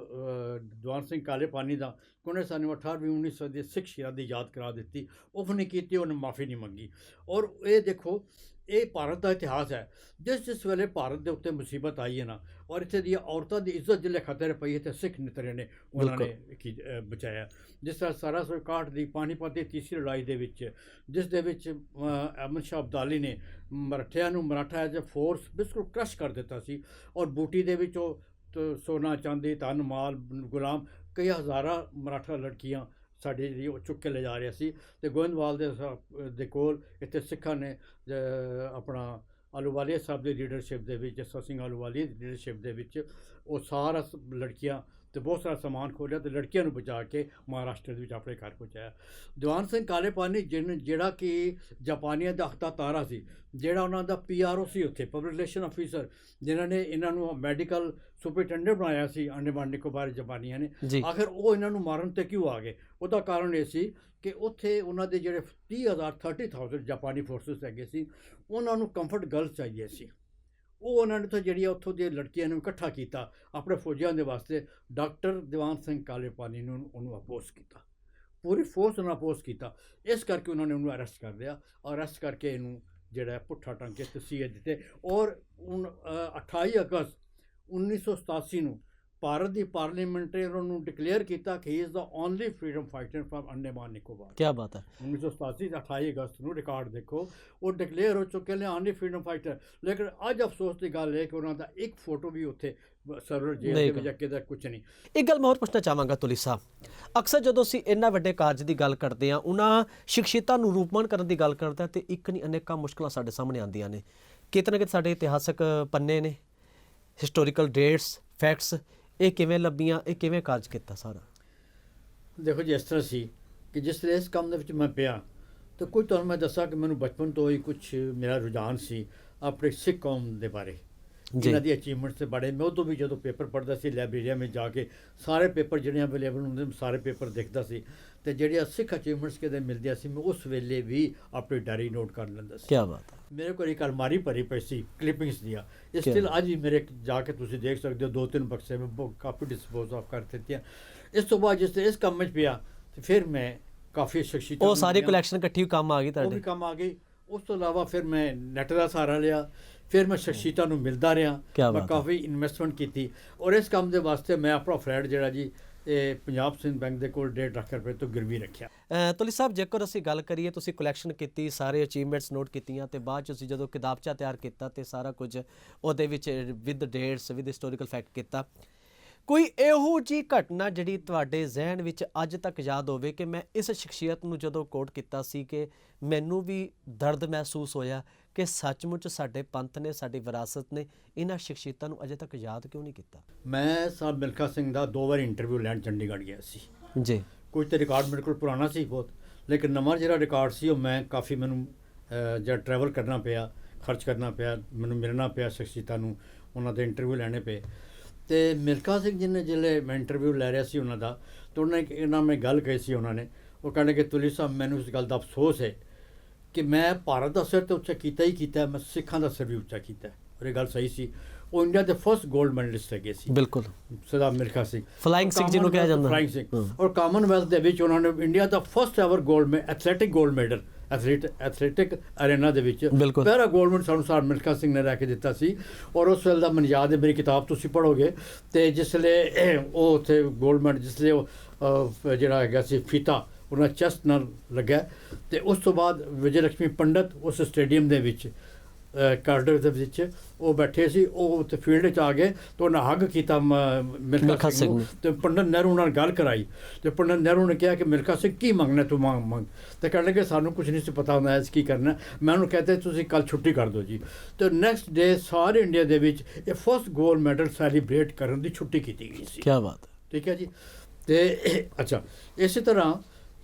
S2: ਦੀਵਾਨ ਸਿੰਘ ਕਾਲੇਪਾਨੀ ਦਾ ਉਹਨੇ ਸਾਨੂੰ 18ਵੀਂ 19ਵੀਂ ਸਦੀ ਦੇ ਸਿੱਖ ਸ਼ਹੀਦਾਂ ਦੀ ਯਾਦ ਕਰਾ ਦਿੱਤੀ। ਉਹ ਨਹੀਂ ਕੀਤੀ, ਉਹਨੇ ਮਾਫੀ ਨਹੀਂ ਮੰਗੀ। ਔਰ ਇਹ ਦੇਖੋ, ਇਹ ਭਾਰਤ ਦਾ ਇਤਿਹਾਸ ਹੈ। ਜਿਸ ਵੇਲੇ ਭਾਰਤ ਦੇ ਉੱਤੇ ਮੁਸੀਬਤ ਆਈ ਹੈ ਨਾ, ਔਰ ਇੱਥੇ ਦੀਆਂ ਔਰਤਾਂ ਦੀ ਇੱਜ਼ਤ ਜਿਲੇ ਖਤਰੇ ਪਈ ਹੈ, ਅਤੇ ਸਿੱਖ ਨਿਤਰੇ ਨੇ ਉਹਨਾਂ ਨੇ ਬਚਾਇਆ। ਜਿਸ ਤਰ੍ਹਾਂ 1761 ਦੀ ਪਾਣੀਪਤ ਦੀ ਤੀਸਰੀ ਲੜਾਈ ਦੇ ਵਿੱਚ, ਜਿਸ ਦੇ ਵਿੱਚ ਅਹਿਮਦ ਸ਼ਾਹ ਅਬਦਾਲੀ ਨੇ ਮਰਾਠਿਆਂ ਨੂੰ, ਮਰਾਠਾ ਐਜ਼ ਅ ਫੋਰਸ ਬਿਲਕੁਲ ਕ੍ਰਸ਼ ਕਰ ਦਿੱਤਾ ਸੀ, ਔਰ ਬੂਟੀ ਦੇ ਵਿੱਚ ਉਹ ਸੋਨਾ ਚਾਂਦੀ ਧਨ ਮਾਲ ਗੁਲਾਮ ਕਈ ਹਜ਼ਾਰਾਂ ਮਰਾਠਾ ਲੜਕੀਆਂ ਸਾਡੇ ਜਿਹੜੀ ਉਹ ਚੁੱਕ ਕੇ ਲੈ ਜਾ ਰਹੇ ਸੀ। ਅਤੇ ਗੋਇੰਦਵਾਲ ਦੇ ਕੋਲ ਇੱਥੇ ਸਿੱਖਾਂ ਨੇ ਆਪਣਾ ਆਹਲੂਵਾਲੀਆ ਸਾਹਿਬ ਦੀ ਲੀਡਰਸ਼ਿਪ ਦੇ ਵਿੱਚ, ਜੱਸਾ ਸਿੰਘ ਆਹਲੂਵਾਲੀਆ ਦੀ ਲੀਡਰਸ਼ਿਪ ਦੇ ਵਿੱਚ ਉਹ ਸਾਰਾ ਲੜਕੀਆਂ ਅਤੇ ਬਹੁਤ ਸਾਰਾ ਸਮਾਨ ਖੋਲ੍ਹਿਆ ਅਤੇ ਲੜਕੀਆਂ ਨੂੰ ਬਚਾ ਕੇ ਮਹਾਰਾਸ਼ਟਰ ਦੇ ਵਿੱਚ ਆਪਣੇ ਘਰ ਪਹੁੰਚਾਇਆ। ਦੀਵਾਨ ਸਿੰਘ ਕਾਲੇ ਪਾਨੀ ਜਿਹੜਾ ਕਿ ਜਾਪਾਨੀਆਂ ਦਾ ਅਖਤਾ ਤਾਰਾ ਸੀ, ਜਿਹੜਾ ਉਹਨਾਂ ਦਾ PRO ਸੀ ਉੱਥੇ, ਪਬਲਿਕ ਰਿਲੇਸ਼ਨ ਆਫੀਸਰ, ਜਿਨ੍ਹਾਂ ਨੇ ਇਹਨਾਂ ਨੂੰ ਮੈਡੀਕਲ ਸੁਪਰਟੈਂਡੈਂਟ ਬਣਾਇਆ ਸੀ ਅੰਡੇਮਾਨ ਨਿਕੋਬਾਰ ਜਾਪਾਨੀਆਂ ਨੇ, ਆਖਿਰ ਉਹ ਇਹਨਾਂ ਨੂੰ ਮਾਰਨ 'ਤੇ ਕਿਉਂ ਆ ਗਏ? ਉਹਦਾ ਕਾਰਨ ਇਹ ਸੀ ਕਿ ਉੱਥੇ ਉਹਨਾਂ ਦੇ ਜਿਹੜੇ 30,000 ਜਾਪਾਨੀ ਫੋਰਸਿਸ ਹੈਗੇ ਸੀ, ਉਹਨਾਂ ਨੂੰ ਕੰਫਰਟ ਗਰਲਸ ਚਾਹੀਏ ਸੀ। ਉਹ ਉਹਨਾਂ ਨੇ ਤਾਂ ਜਿਹੜੀਆਂ ਉੱਥੋਂ ਦੀਆਂ ਲੜਕੀਆਂ ਨੂੰ ਇਕੱਠਾ ਕੀਤਾ ਆਪਣੇ ਫੌਜੀਆਂ ਦੇ ਵਾਸਤੇ। ਡਾਕਟਰ ਦੀਵਾਨ ਸਿੰਘ ਕਾਲੇ ਪਾਨੀ ਨੂੰ ਉਹਨੂੰ ਅਪੋਜ਼ ਕੀਤਾ, ਪੂਰੀ ਫੋਰਸ ਨੂੰ ਅਪੋਜ਼ ਕੀਤਾ। ਇਸ ਕਰਕੇ ਉਹਨਾਂ ਨੇ ਉਹਨੂੰ ਅਰੈਸਟ ਕਰ ਲਿਆ, ਅਰੈਸਟ ਕਰਕੇ ਇਹਨੂੰ ਜਿਹੜਾ ਪੁੱਠਾ ਟਾਂਕੇ ਤਸੀਹੇ ਦਿੱਤੇ। ਔਰ 28 ਅਗਸਤ 1987 ਨੂੰ ਭਾਰਤ ਦੀ ਪਾਰਲੀਮੈਂਟ ਨੇ ਉਹਨੂੰ ਡਿਕਲੇਅਰ ਕੀਤਾ ਕਿ he is the only freedom fighter from Andaman Nicobar.
S1: ਕੀ ਬਾਤ ਹੈ।
S2: 1987 28 ਅਗਸਤ ਨੂੰ ਰਿਕਾਰਡ ਦੇਖੋ, ਉਹ ਡਿਕਲੇਅਰ ਹੋ ਚੁੱਕੇ ਨੇ ਓਨਲੀ ਫਰੀडम फाइटर। ਲੇਕਿਨ ਅੱਜ ਅਫਸੋਸ ਦੀ ਗੱਲ ਹੈ ਕਿ ਉਹਨਾਂ ਦਾ ਇੱਕ ਫੋਟੋ ਵੀ ਉੱਥੇ ਸਰਵਰ ਜੇਲ੍ਹ ਦੇ ਵਿੱਚ ਕਿਤੇ ਕੁਝ ਨਹੀਂ।
S1: ਇੱਕ ਗੱਲ ਮੈਂ ਹੋਰ ਪੁੱਛਣਾ ਚਾਹਾਂਗਾ ਤੁਲੀ ਸਾਹਿਬ, ਅਕਸਰ ਜਦੋਂ ਅਸੀਂ ਇੰਨਾ ਵੱਡੇ ਕਾਰਜ ਦੀ ਗੱਲ ਕਰਦੇ ਹਾਂ, ਉਹਨਾਂ ਸ਼ਖਸੀਅਤਾਂ ਨੂੰ ਰੂਪਮਾਨ ਕਰਨ ਦੀ ਗੱਲ ਕਰਦੇ ਹਾਂ, ਅਤੇ ਇੱਕ ਨਹੀਂ ਅਨੇਕਾਂ ਮੁਸ਼ਕਲਾਂ ਸਾਡੇ ਸਾਹਮਣੇ ਆਉਂਦੀਆਂ ਨੇ। ਕਿਤੇ ਨਾ ਕਿਤੇ ਸਾਡੇ ਇਤਿਹਾਸਕ ਪੰਨੇ ਨੇ, ਹਿਸਟੋਰੀਕਲ ਡੇਟਸ, ਫੈਕਟਸ, ਇਹ ਕਿਵੇਂ ਲੱਭੀਆਂ, ਇਹ ਕਿਵੇਂ ਕਾਰਜ ਕੀਤਾ ਸਾਰਾ?
S2: ਦੇਖੋ ਜੀ, ਇਸ ਤਰ੍ਹਾਂ ਸੀ ਕਿ ਜਿਸ ਵੇਲੇ ਇਸ ਕੰਮ ਦੇ ਵਿੱਚ ਮੈਂ ਪਿਆ ਤਾਂ ਕੁਝ ਤੁਹਾਨੂੰ ਮੈਂ ਦੱਸਾਂ ਕਿ ਮੈਨੂੰ ਬਚਪਨ ਤੋਂ ਹੀ ਕੁਝ ਮੇਰਾ ਰੁਝਾਨ ਸੀ ਆਪਣੇ ਸਿੱਖ ਕੌਮ ਦੇ ਬਾਰੇ, ਇਹਨਾਂ ਦੀ ਅਚੀਵਮੈਂਟਸ ਦੇ ਬਾਰੇ। ਮੈਂ ਉਦੋਂ ਵੀ ਜਦੋਂ ਪੇਪਰ ਪੜ੍ਹਦਾ ਸੀ ਲਾਇਬ੍ਰੇਰੀਆਂ ਵਿੱਚ ਜਾ ਕੇ, ਸਾਰੇ ਪੇਪਰ ਜਿਹੜੇ ਅਵੇਲੇਬਲ ਹੁੰਦੇ ਸਾਰੇ ਪੇਪਰ ਦੇਖਦਾ ਸੀ, ਅਤੇ ਜਿਹੜੀਆਂ ਸਿੱਖ ਅਚੀਵਮੈਂਟਸ ਕਿਤੇ ਮਿਲਦੀਆਂ ਸੀ ਮੈਂ ਉਸ ਵੇਲੇ ਵੀ ਆਪਣੀ ਡਾਇਰੀ ਨੋਟ ਕਰ ਲੈਂਦਾ ਸੀ।
S1: ਕੀ ਬਾਤ ਹੈ।
S2: ਮੇਰੇ ਕੋਲ ਇੱਕ ਅਲਮਾਰੀ ਭਰੀ ਪਈ ਸੀ ਕਲਿੱਪਿੰਗਸ ਦੀਆਂ, ਇਹ ਸਟਿਲ ਅੱਜ ਵੀ ਮੇਰੇ ਜਾ ਕੇ ਤੁਸੀਂ ਦੇਖ ਸਕਦੇ ਹੋ, 2-3 ਬਕਸੇ ਮੈਂ ਕਾਫੀ ਡਿਸਪੋਜ਼ ਆਫ ਕਰ ਦਿੱਤੀਆਂ। ਇਸ ਤੋਂ ਬਾਅਦ ਜਿਸ ਇਸ ਕੰਮ ਵਿੱਚ ਪਿਆ ਅਤੇ ਫਿਰ ਮੈਂ ਕਾਫੀ ਸ਼ਖਸੀਅਤਾਂ,
S1: ਉਹ ਸਾਰੀ ਕਲੈਕਸ਼ਨ ਇਕੱਠੀ ਕੰਮ ਆ ਗਈ ਤੁਹਾਡੇ?
S2: ਉਹ ਵੀ ਕੰਮ ਆ ਗਈ। ਉਸ ਤੋਂ ਇਲਾਵਾ ਫਿਰ ਮੈਂ ਨੈੱਟ ਦਾ ਸਹਾਰਾ ਲਿਆ, ਫਿਰ ਮੈਂ ਸ਼ਖਸੀਅਤਾਂ ਨੂੰ ਮਿਲਦਾ ਰਿਹਾ, ਮੈਂ ਕਾਫੀ ਇਨਵੈਸਟਮੈਂਟ ਕੀਤੀ। ਔਰ ਇਸ ਕੰਮ ਦੇ ਵਾਸਤੇ ਮੈਂ ਆਪਣਾ ਫਲੈਟ ਜਿਹੜਾ ਜੀ ਇਹ ਪੰਜਾਬ ਸਿੰਧ ਬੈਂਕ ਦੇ ਕੋਲ 1.5 ਲੱਖ ਰੁਪਏ ਤੋਂ ਗਿਰਵੀ ਰੱਖਿਆ।
S1: ਤੁਲੀ ਸਾਹਿਬ, ਜੇਕਰ ਅਸੀਂ ਗੱਲ ਕਰੀਏ, ਤੁਸੀਂ ਕਲੈਕਸ਼ਨ ਕੀਤੀ, ਸਾਰੇ ਅਚੀਵਮੈਂਟਸ ਨੋਟ ਕੀਤੀਆਂ, ਅਤੇ ਬਾਅਦ 'ਚ ਤੁਸੀਂ ਜਦੋਂ ਕਿਤਾਬਚਾ ਤਿਆਰ ਕੀਤਾ ਅਤੇ ਸਾਰਾ ਕੁਝ ਉਹਦੇ ਵਿੱਚ with dates, with historical fact ਕੀਤਾ, ਕੋਈ ਇਹੋ ਜਿਹੀ ਘਟਨਾ ਜਿਹੜੀ ਤੁਹਾਡੇ ਜ਼ਿਹਨ ਵਿੱਚ ਅੱਜ ਤੱਕ ਯਾਦ ਹੋਵੇ ਕਿ ਮੈਂ ਇਸ ਸ਼ਖਸੀਅਤ ਨੂੰ ਜਦੋਂ ਕੋਟ ਕੀਤਾ ਸੀ ਕਿ ਮੈਨੂੰ ਵੀ ਦਰਦ ਮਹਿਸੂਸ ਹੋਇਆ ਕਿ ਸੱਚਮੁੱਚ ਸਾਡੇ ਪੰਥ ਨੇ, ਸਾਡੀ ਵਿਰਾਸਤ ਨੇ ਇਹਨਾਂ ਸ਼ਖਸੀਅਤਾਂ ਨੂੰ ਅਜੇ ਤੱਕ ਯਾਦ ਕਿਉਂ ਨਹੀਂ ਕੀਤਾ?
S2: ਮੈਂ ਸਾਹਿਬ ਮਿਲਖਾ ਸਿੰਘ ਦਾ 2 ਵਾਰ ਇੰਟਰਵਿਊ ਲੈਣ ਚੰਡੀਗੜ੍ਹ ਗਿਆ ਸੀ
S1: ਜੀ।
S2: ਕੁਝ ਤਾਂ ਰਿਕਾਰਡ ਮੇਰੇ ਕੋਲ ਪੁਰਾਣਾ ਸੀ ਬਹੁਤ, ਲੇਕਿਨ ਨਵਾਂ ਜਿਹੜਾ ਰਿਕਾਰਡ ਸੀ ਉਹ ਮੈਂ ਕਾਫੀ ਮੈਨੂੰ ਜਿਹੜਾ ਟਰੈਵਲ ਕਰਨਾ ਪਿਆ, ਖਰਚ ਕਰਨਾ ਪਿਆ, ਮੈਨੂੰ ਮਿਲਣਾ ਪਿਆ ਸ਼ਖਸੀਅਤਾਂ ਨੂੰ, ਉਹਨਾਂ ਦੇ ਇੰਟਰਵਿਊ ਲੈਣੇ ਪਏ। ਅਤੇ ਮਿਲਖਾ ਸਿੰਘ ਜੀ ਨੇ ਜਿਹੜੇ ਮੈਂ ਇੰਟਰਵਿਊ ਲੈ ਰਿਹਾ ਸੀ ਉਹਨਾਂ ਦਾ, ਤਾਂ ਉਹਨਾਂ ਮੈਂ ਗੱਲ ਕਹੀ ਸੀ, ਉਹਨਾਂ ਨੇ ਉਹ ਕਹਿੰਦੇ ਕਿ ਤੁਲੀ ਸਾਹਿਬ ਮੈਨੂੰ ਇਸ ਗੱਲ ਦਾ ਅਫਸੋਸ ਹੈ ਕਿ ਮੈਂ ਭਾਰਤ ਦਾ ਸਿਰ ਤਾਂ ਉੱਚਾ ਕੀਤਾ ਹੀ ਕੀਤਾ, ਮੈਂ ਸਿੱਖਾਂ ਦਾ ਸਿਰ ਵੀ ਉੱਚਾ ਕੀਤਾ। ਔਰ ਇਹ ਗੱਲ ਸਹੀ ਸੀ। ਉਹ ਇੰਡੀਆ ਦੇ ਫਸਟ ਗੋਲਡ ਮੈਡਲਿਸਟ ਹੈਗੇ ਸੀ। ਬਿਲਕੁਲ, ਸਰਦਾਰ ਮਿਲਖਾ ਸਿੰਘ,
S1: ਫਲਾਈਂਗ ਸਿੰਘ ਜਿਹਨੂੰ ਕਿਹਾ ਜਾਂਦਾ,
S2: ਫਲਾਈਂਗ ਸਿੰਘ। ਔਰ ਕਾਮਨਵੈਲਥ ਦੇ ਵਿੱਚ ਉਹਨਾਂ ਨੇ ਇੰਡੀਆ ਦਾ first ever athletic gold medal athletic arena ਦੇ ਵਿੱਚ ਪਹਿਲਾ ਗੋਲਡ ਮੈਡਲ ਸਾਨੂੰ ਸਰਦਾਰ ਮਿਲਖਾ ਸਿੰਘ ਨੇ ਰਹਿ ਕੇ ਦਿੱਤਾ ਸੀ। ਔਰ ਉਸ ਵੇਲੇ ਦਾ ਮੈਨੂੰ ਯਾਦ ਹੈ, ਮੇਰੀ ਕਿਤਾਬ ਤੁਸੀਂ ਪੜ੍ਹੋਗੇ ਅਤੇ ਜਿਸਲੇ ਉਹ ਉੱਥੇ ਗੋਲਡ ਮੈਡਲ ਜਿਸਲੇ ਉਹ ਜਿਹੜਾ ਹੈਗਾ ਸੀ ਫੀਤਾ ਉਹਨਾਂ ਚੈਸਟ ਨਾਲ ਲੱਗਾ, ਅਤੇ ਉਸ ਤੋਂ ਬਾਅਦ ਵਿਜੇ ਲక్ష్ਮੀ ਪੰਡਤ ਉਸ ਸਟੇਡੀਅਮ ਦੇ ਵਿੱਚ ਕਾਰਡਿਫ ਦੇ ਵਿੱਚ ਉਹ ਬੈਠੇ ਸੀ, ਉਹ ਉੱਥੇ ਫੀਲਡ 'ਚ ਆ ਗਏ ਅਤੇ ਉਹਨਾਂ ਹੱਗ ਕੀਤਾ ਮਿਲਖਾ ਸਿੰਘ ਨੂੰ, ਅਤੇ ਪੰਡਤ ਨਹਿਰੂ ਨਾਲ ਗੱਲ ਕਰਾਈ, ਅਤੇ ਪੰਡਤ ਨਹਿਰੂ ਨੇ ਕਿਹਾ ਕਿ ਮਿਲਖਾ ਸਿੰਘ ਕੀ ਮੰਗਣਾ ਤੂੰ ਮੰਗ, ਅਤੇ ਕਹਿਣ ਲੱਗੇ ਸਾਨੂੰ ਕੁਝ ਨਹੀਂ ਸੀ ਪਤਾ ਹੁੰਦਾ ਐਸ ਕੀ ਕਰਨਾ। ਮੈਂ ਉਹਨੂੰ ਕਹਿੰਦੇ ਤੁਸੀਂ ਕੱਲ੍ਹ ਛੁੱਟੀ ਕਰ ਦਿਓ ਜੀ। ਅਤੇ ਨੈਕਸਟ ਡੇ ਸਾਰੇ ਇੰਡੀਆ ਦੇ ਵਿੱਚ ਇਹ ਫਸਟ ਗੋਲਡ ਮੈਡਲ ਸੈਲੀਬ੍ਰੇਟ ਕਰਨ ਦੀ ਛੁੱਟੀ ਕੀਤੀ ਗਈ ਸੀ।
S1: ਕੀ ਬਾਤ,
S2: ਠੀਕ ਹੈ ਜੀ। ਅਤੇ ਅੱਛਾ, ਇਸੇ ਤਰ੍ਹਾਂ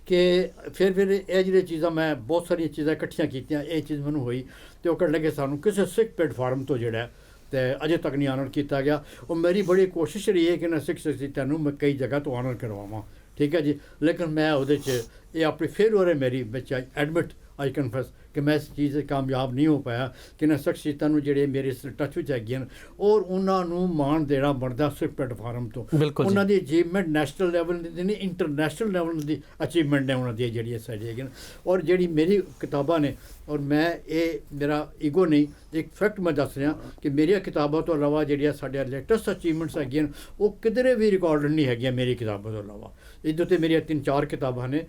S2: ਕਿ ਫਿਰ ਇਹ ਜਿਹੜੀਆਂ ਚੀਜ਼ਾਂ ਮੈਂ ਬਹੁਤ ਸਾਰੀਆਂ ਚੀਜ਼ਾਂ ਇਕੱਠੀਆਂ ਕੀਤੀਆਂ, ਇਹ ਚੀਜ਼ ਮੈਨੂੰ ਹੋਈ ਅਤੇ ਉਹ ਕਹਿਣ ਲੱਗੇ ਸਾਨੂੰ ਕਿਸੇ ਸਿੱਖ ਪਲੇਟਫਾਰਮ ਤੋਂ ਜਿਹੜਾ ਅਤੇ ਅਜੇ ਤੱਕ ਨਹੀਂ ਆਨਰ ਕੀਤਾ ਗਿਆ। ਉਹ ਮੇਰੀ ਬੜੀ ਕੋਸ਼ਿਸ਼ ਰਹੀ ਹੈ ਕਿ ਨਾ ਸਿੱਖ ਸ਼ਖਸੀਅਤਾਂ ਨੂੰ ਮੈਂ ਕਈ ਜਗ੍ਹਾ ਤੋਂ ਆਨਰ ਕਰਵਾਵਾਂ, ਠੀਕ ਹੈ ਜੀ। ਲੇਕਿਨ ਮੈਂ ਉਹਦੇ 'ਚ ਇਹ ਆਪਣੀ ਫੇਲਰ ਹੈ ਮੇਰੀ ਵਿੱਚ ਐਡਮਿਟ ਆਈ ਕਨਫੈਸ ਕਿ ਮੈਂ ਇਸ ਚੀਜ਼ 'ਚ ਕਾਮਯਾਬ ਨਹੀਂ ਹੋ ਪਾਇਆ ਕਿ ਨਾ ਸ਼ਖਸੀਅਤਾਂ ਨੂੰ ਜਿਹੜੇ ਮੇਰੇ ਟੱਚ ਵਿੱਚ ਹੈਗੀਆਂ ਔਰ ਉਹਨਾਂ ਨੂੰ ਮਾਣ ਦੇਣਾ ਬਣਦਾ ਸਿੱਖ ਪਲੇਟਫਾਰਮ ਤੋਂ। ਉਹਨਾਂ ਦੀ ਅਚੀਵਮੈਂਟ ਨੈਸ਼ਨਲ ਲੈਵਲ ਦੀ ਨਹੀਂ, ਇੰਟਰਨੈਸ਼ਨਲ ਲੈਵਲ ਦੀ ਅਚੀਵਮੈਂਟ ਨੇ ਉਹਨਾਂ ਦੀਆਂ ਜਿਹੜੀਆਂ ਸਾਡੀਆਂ ਹੈਗੀਆਂ। ਔਰ ਜਿਹੜੀ ਮੇਰੀ ਕਿਤਾਬਾਂ ਨੇ, ਔਰ ਮੈਂ ਇਹ ਮੇਰਾ ਈਗੋ ਨਹੀਂ, ਇੱਕ ਫੈਕਟ ਮੈਂ ਦੱਸ ਰਿਹਾ ਕਿ ਮੇਰੀਆਂ ਕਿਤਾਬਾਂ ਤੋਂ ਇਲਾਵਾ ਜਿਹੜੀਆਂ ਸਾਡੀਆਂ ਲੇਟੈਸਟ ਅਚੀਵਮੈਂਟਸ ਹੈਗੀਆਂ ਉਹ ਕਿਧਰੇ ਵੀ ਰਿਕਾਰਡ ਨਹੀਂ ਹੈਗੀਆਂ ਮੇਰੀ ਕਿਤਾਬਾਂ ਤੋਂ ਇਲਾਵਾ। ਇਹਦੇ ਉੱਤੇ ਮੇਰੀਆਂ 3-4 ਕਿਤਾਬਾਂ ਨੇ,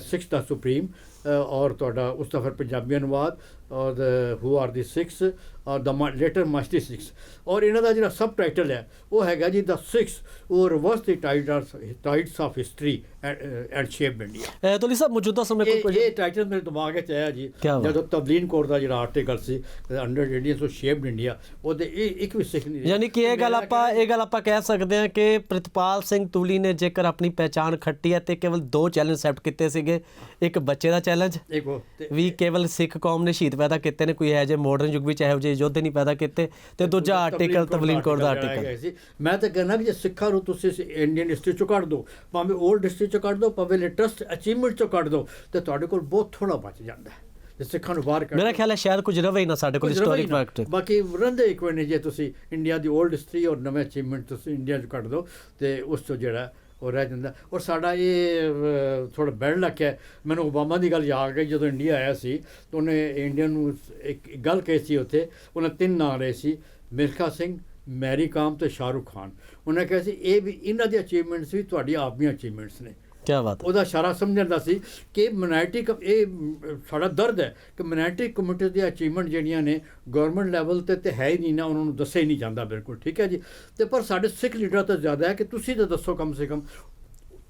S2: ਸਿੱਖ ਦਾ ਸੁਪਰੀਮ ਔਰ ਤੁਹਾਡਾ ਉਸ ਦਾ ਫਿਰ ਪੰਜਾਬੀ ਅਨੁਵਾਦ, ਔਰ ਹੂ ਆਰ ਦੀ ਸਿਕਸ ਔਰ ਦ ਲੇਟਰ ਮਾਸਟਰ ਸਿਕਸ। ਔਰ ਇਹਨਾਂ ਦਾ ਜਿਹੜਾ ਸਬ ਟਾਈਟਲ ਹੈ ਉਹ ਹੈਗਾ ਜੀ the six uh rivers the tides of history and shaped India.
S1: ਤੋਲੀ ਸਾਹਿਬ ਮੌਜੂਦਾ ਸਮੇਂ ਕੋਈ
S2: ਇਹ ਟਾਈਟਲ ਮੇਰੇ ਦਿਮਾਗ 'ਚ ਆਇਆ ਜੀ ਜਦੋਂ ਤਵਲੀਨ ਕੌਰ ਦਾ ਜਿਹੜਾ ਆਰਟੀਕਲ ਸੀ ਅੰਡਰ ਇੰਡੀਅਨ ਸ਼ੇਪਡ ਇੰਡੀਆ, ਉਹਦੇ ਇਹ ਇੱਕ ਵੀ ਸਿੱਖ ਨਹੀਂ।
S1: ਯਾਨੀ ਕਿ ਇਹ ਗੱਲ ਆਪਾਂ ਕਹਿ ਸਕਦੇ ਹਾਂ ਕਿ ਪ੍ਰਿਤਪਾਲ ਸਿੰਘ ਤੂਲੀ ਨੇ ਜੇਕਰ ਆਪਣੀ ਪਹਿਚਾਣ ਖੱਟੀ ਹੈ ਤੇ ਕੇਵਲ 2 ਚੈਲੰਜ ਐਕਸੈਪਟ ਕੀਤੇ ਸੀਗੇ, ਇੱਕ ਬੱਚੇ ਦਾ ਚੈਲੰਜ ਵੀ ਕੇਵਲ ਸਿੱਖ ਕੌਮ ਨੇ ਸ਼ਹੀਦ ਪੈਦਾ ਕੀਤੇ ਨੇ, ਕੋਈ ਇਹੋ ਜਿਹੇ ਮਾਡਰਨ ਯੁੱਗ ਵਿੱਚ ਇਹੋ ਜਿਹੇ ਯੋਧੇ ਨਹੀਂ ਪੈਦਾ ਕੀਤੇ, ਤੇ ਦੂਜਾ ਆਰਟੀਕਲ ਤਵਲੀਨ ਕੌਰ ਦਾ ਆਰਟੀਕਲ।
S2: ਮੈਂ ਤਾਂ ਕਹਿੰਦਾ ਕਿ ਜੇ ਸਿੱਖਾਂ ਨੂੰ ਤੁਸੀਂ ਇੰਡੀਅਨ ਹਿਸਟਰੀ ਚੋਂ ਕੱਢ ਦਿਓ, ਭਾਵੇਂ ਓਲਡ ਹਿਸਟਰੀ ਚੋਂ ਕੱਢ ਦਿਓ, ਭਾਵੇਂ ਲੇਟੈਸਟ ਅਚੀਵਮੈਂਟ ਚੋਂ ਕੱਢ ਦਿਓ, ਤੇ ਤੁਹਾਡੇ ਕੋਲ ਬਹੁਤ ਥੋੜਾ ਬਚ ਜਾਂਦਾ ਹੈ। ਸਿੱਖਾਂ ਨੂੰ ਬਾਹਰ ਕੱਢ,
S1: ਮੇਰਾ ਖਿਆਲ ਹੈ ਸ਼ਾਇਦ ਕੁਝ ਰਵੇ ਹੀ ਨਾ ਸਾਡੇ ਕੋਲ ਹਿਸਟੋਰਿਕ ਫੈਕਟ,
S2: ਬਾਕੀ ਰਹਿੰਦੇ ਇੱਕ ਵਾਰ ਨੇ। ਜੇ ਤੁਸੀਂ ਇੰਡੀਆ ਦੀ ਓਲਡ ਹਿਸਟਰੀ ਔਰ ਨਵੇਂ ਅਚੀਵਮੈਂਟ ਤੁਸੀਂ ਇੰਡੀਆ 'ਚ ਕੱਢ ਦਿਓ ਤੇ ਉਸ ਤੋਂ ਜਿਹੜਾ ਉਹ ਰਹਿ ਜਾਂਦਾ। ਔਰ ਸਾਡਾ ਇਹ ਥੋੜ੍ਹਾ ਬੈਡ ਲੱਕ ਹੈ। ਮੈਨੂੰ ਓਬਾਮਾ ਦੀ ਗੱਲ ਯਾਦ ਗਈ, ਜਦੋਂ ਇੰਡੀਆ ਆਇਆ ਸੀ ਤਾਂ ਉਹਨੇ ਇੰਡੀਆ ਨੂੰ ਇੱਕ ਗੱਲ ਕਹੀ ਸੀ, ਉੱਥੇ ਉਹਨੇ 3 ਨਾਂ ਲਏ ਸੀ, ਮਿਲਖਾ ਸਿੰਘ, ਮੈਰੀ ਕਾਮ ਤੇ ਸ਼ਾਹਰੁਖ ਖਾਨ। ਉਹਨੇ ਕਿਹਾ ਸੀ ਇਹ ਵੀ ਇਹਨਾਂ ਦੇ ਅਚੀਵਮੈਂਟਸ ਵੀ ਤੁਹਾਡੀਆਂ ਆਪਣੀਆਂ ਅਚੀਵਮੈਂਟਸ ਨੇ।
S1: ਕਿਆ ਬਾਤ।
S2: ਉਹਦਾ ਇਸ਼ਾਰਾ ਸਮਝਣ ਦਾ ਸੀ ਕਿ ਮਿਨਾਰਿਟੀ ਇਹ ਸਾਡਾ ਦਰਦ ਹੈ ਕਿ ਮਿਨਾਰਿਟੀ ਕਮਿਊਨਿਟੀ ਦੀਆਂ ਅਚੀਵਮੈਂਟ ਜਿਹੜੀਆਂ ਨੇ ਗਵਰਨਮੈਂਟ ਲੈਵਲ 'ਤੇ ਹੈ ਹੀ ਨਹੀਂ ਨਾ, ਉਹਨਾਂ ਨੂੰ ਦੱਸਿਆ ਹੀ ਨਹੀਂ ਜਾਂਦਾ। ਬਿਲਕੁਲ ਠੀਕ ਹੈ ਜੀ। ਅਤੇ ਪਰ ਸਾਡੇ ਸਿੱਖ ਲੀਡਰਾਂ ਤੋਂ ਜ਼ਿਆਦਾ ਹੈ ਕਿ ਤੁਸੀਂ ਤਾਂ ਦੱਸੋ, ਕਮ ਸੇ ਕਮ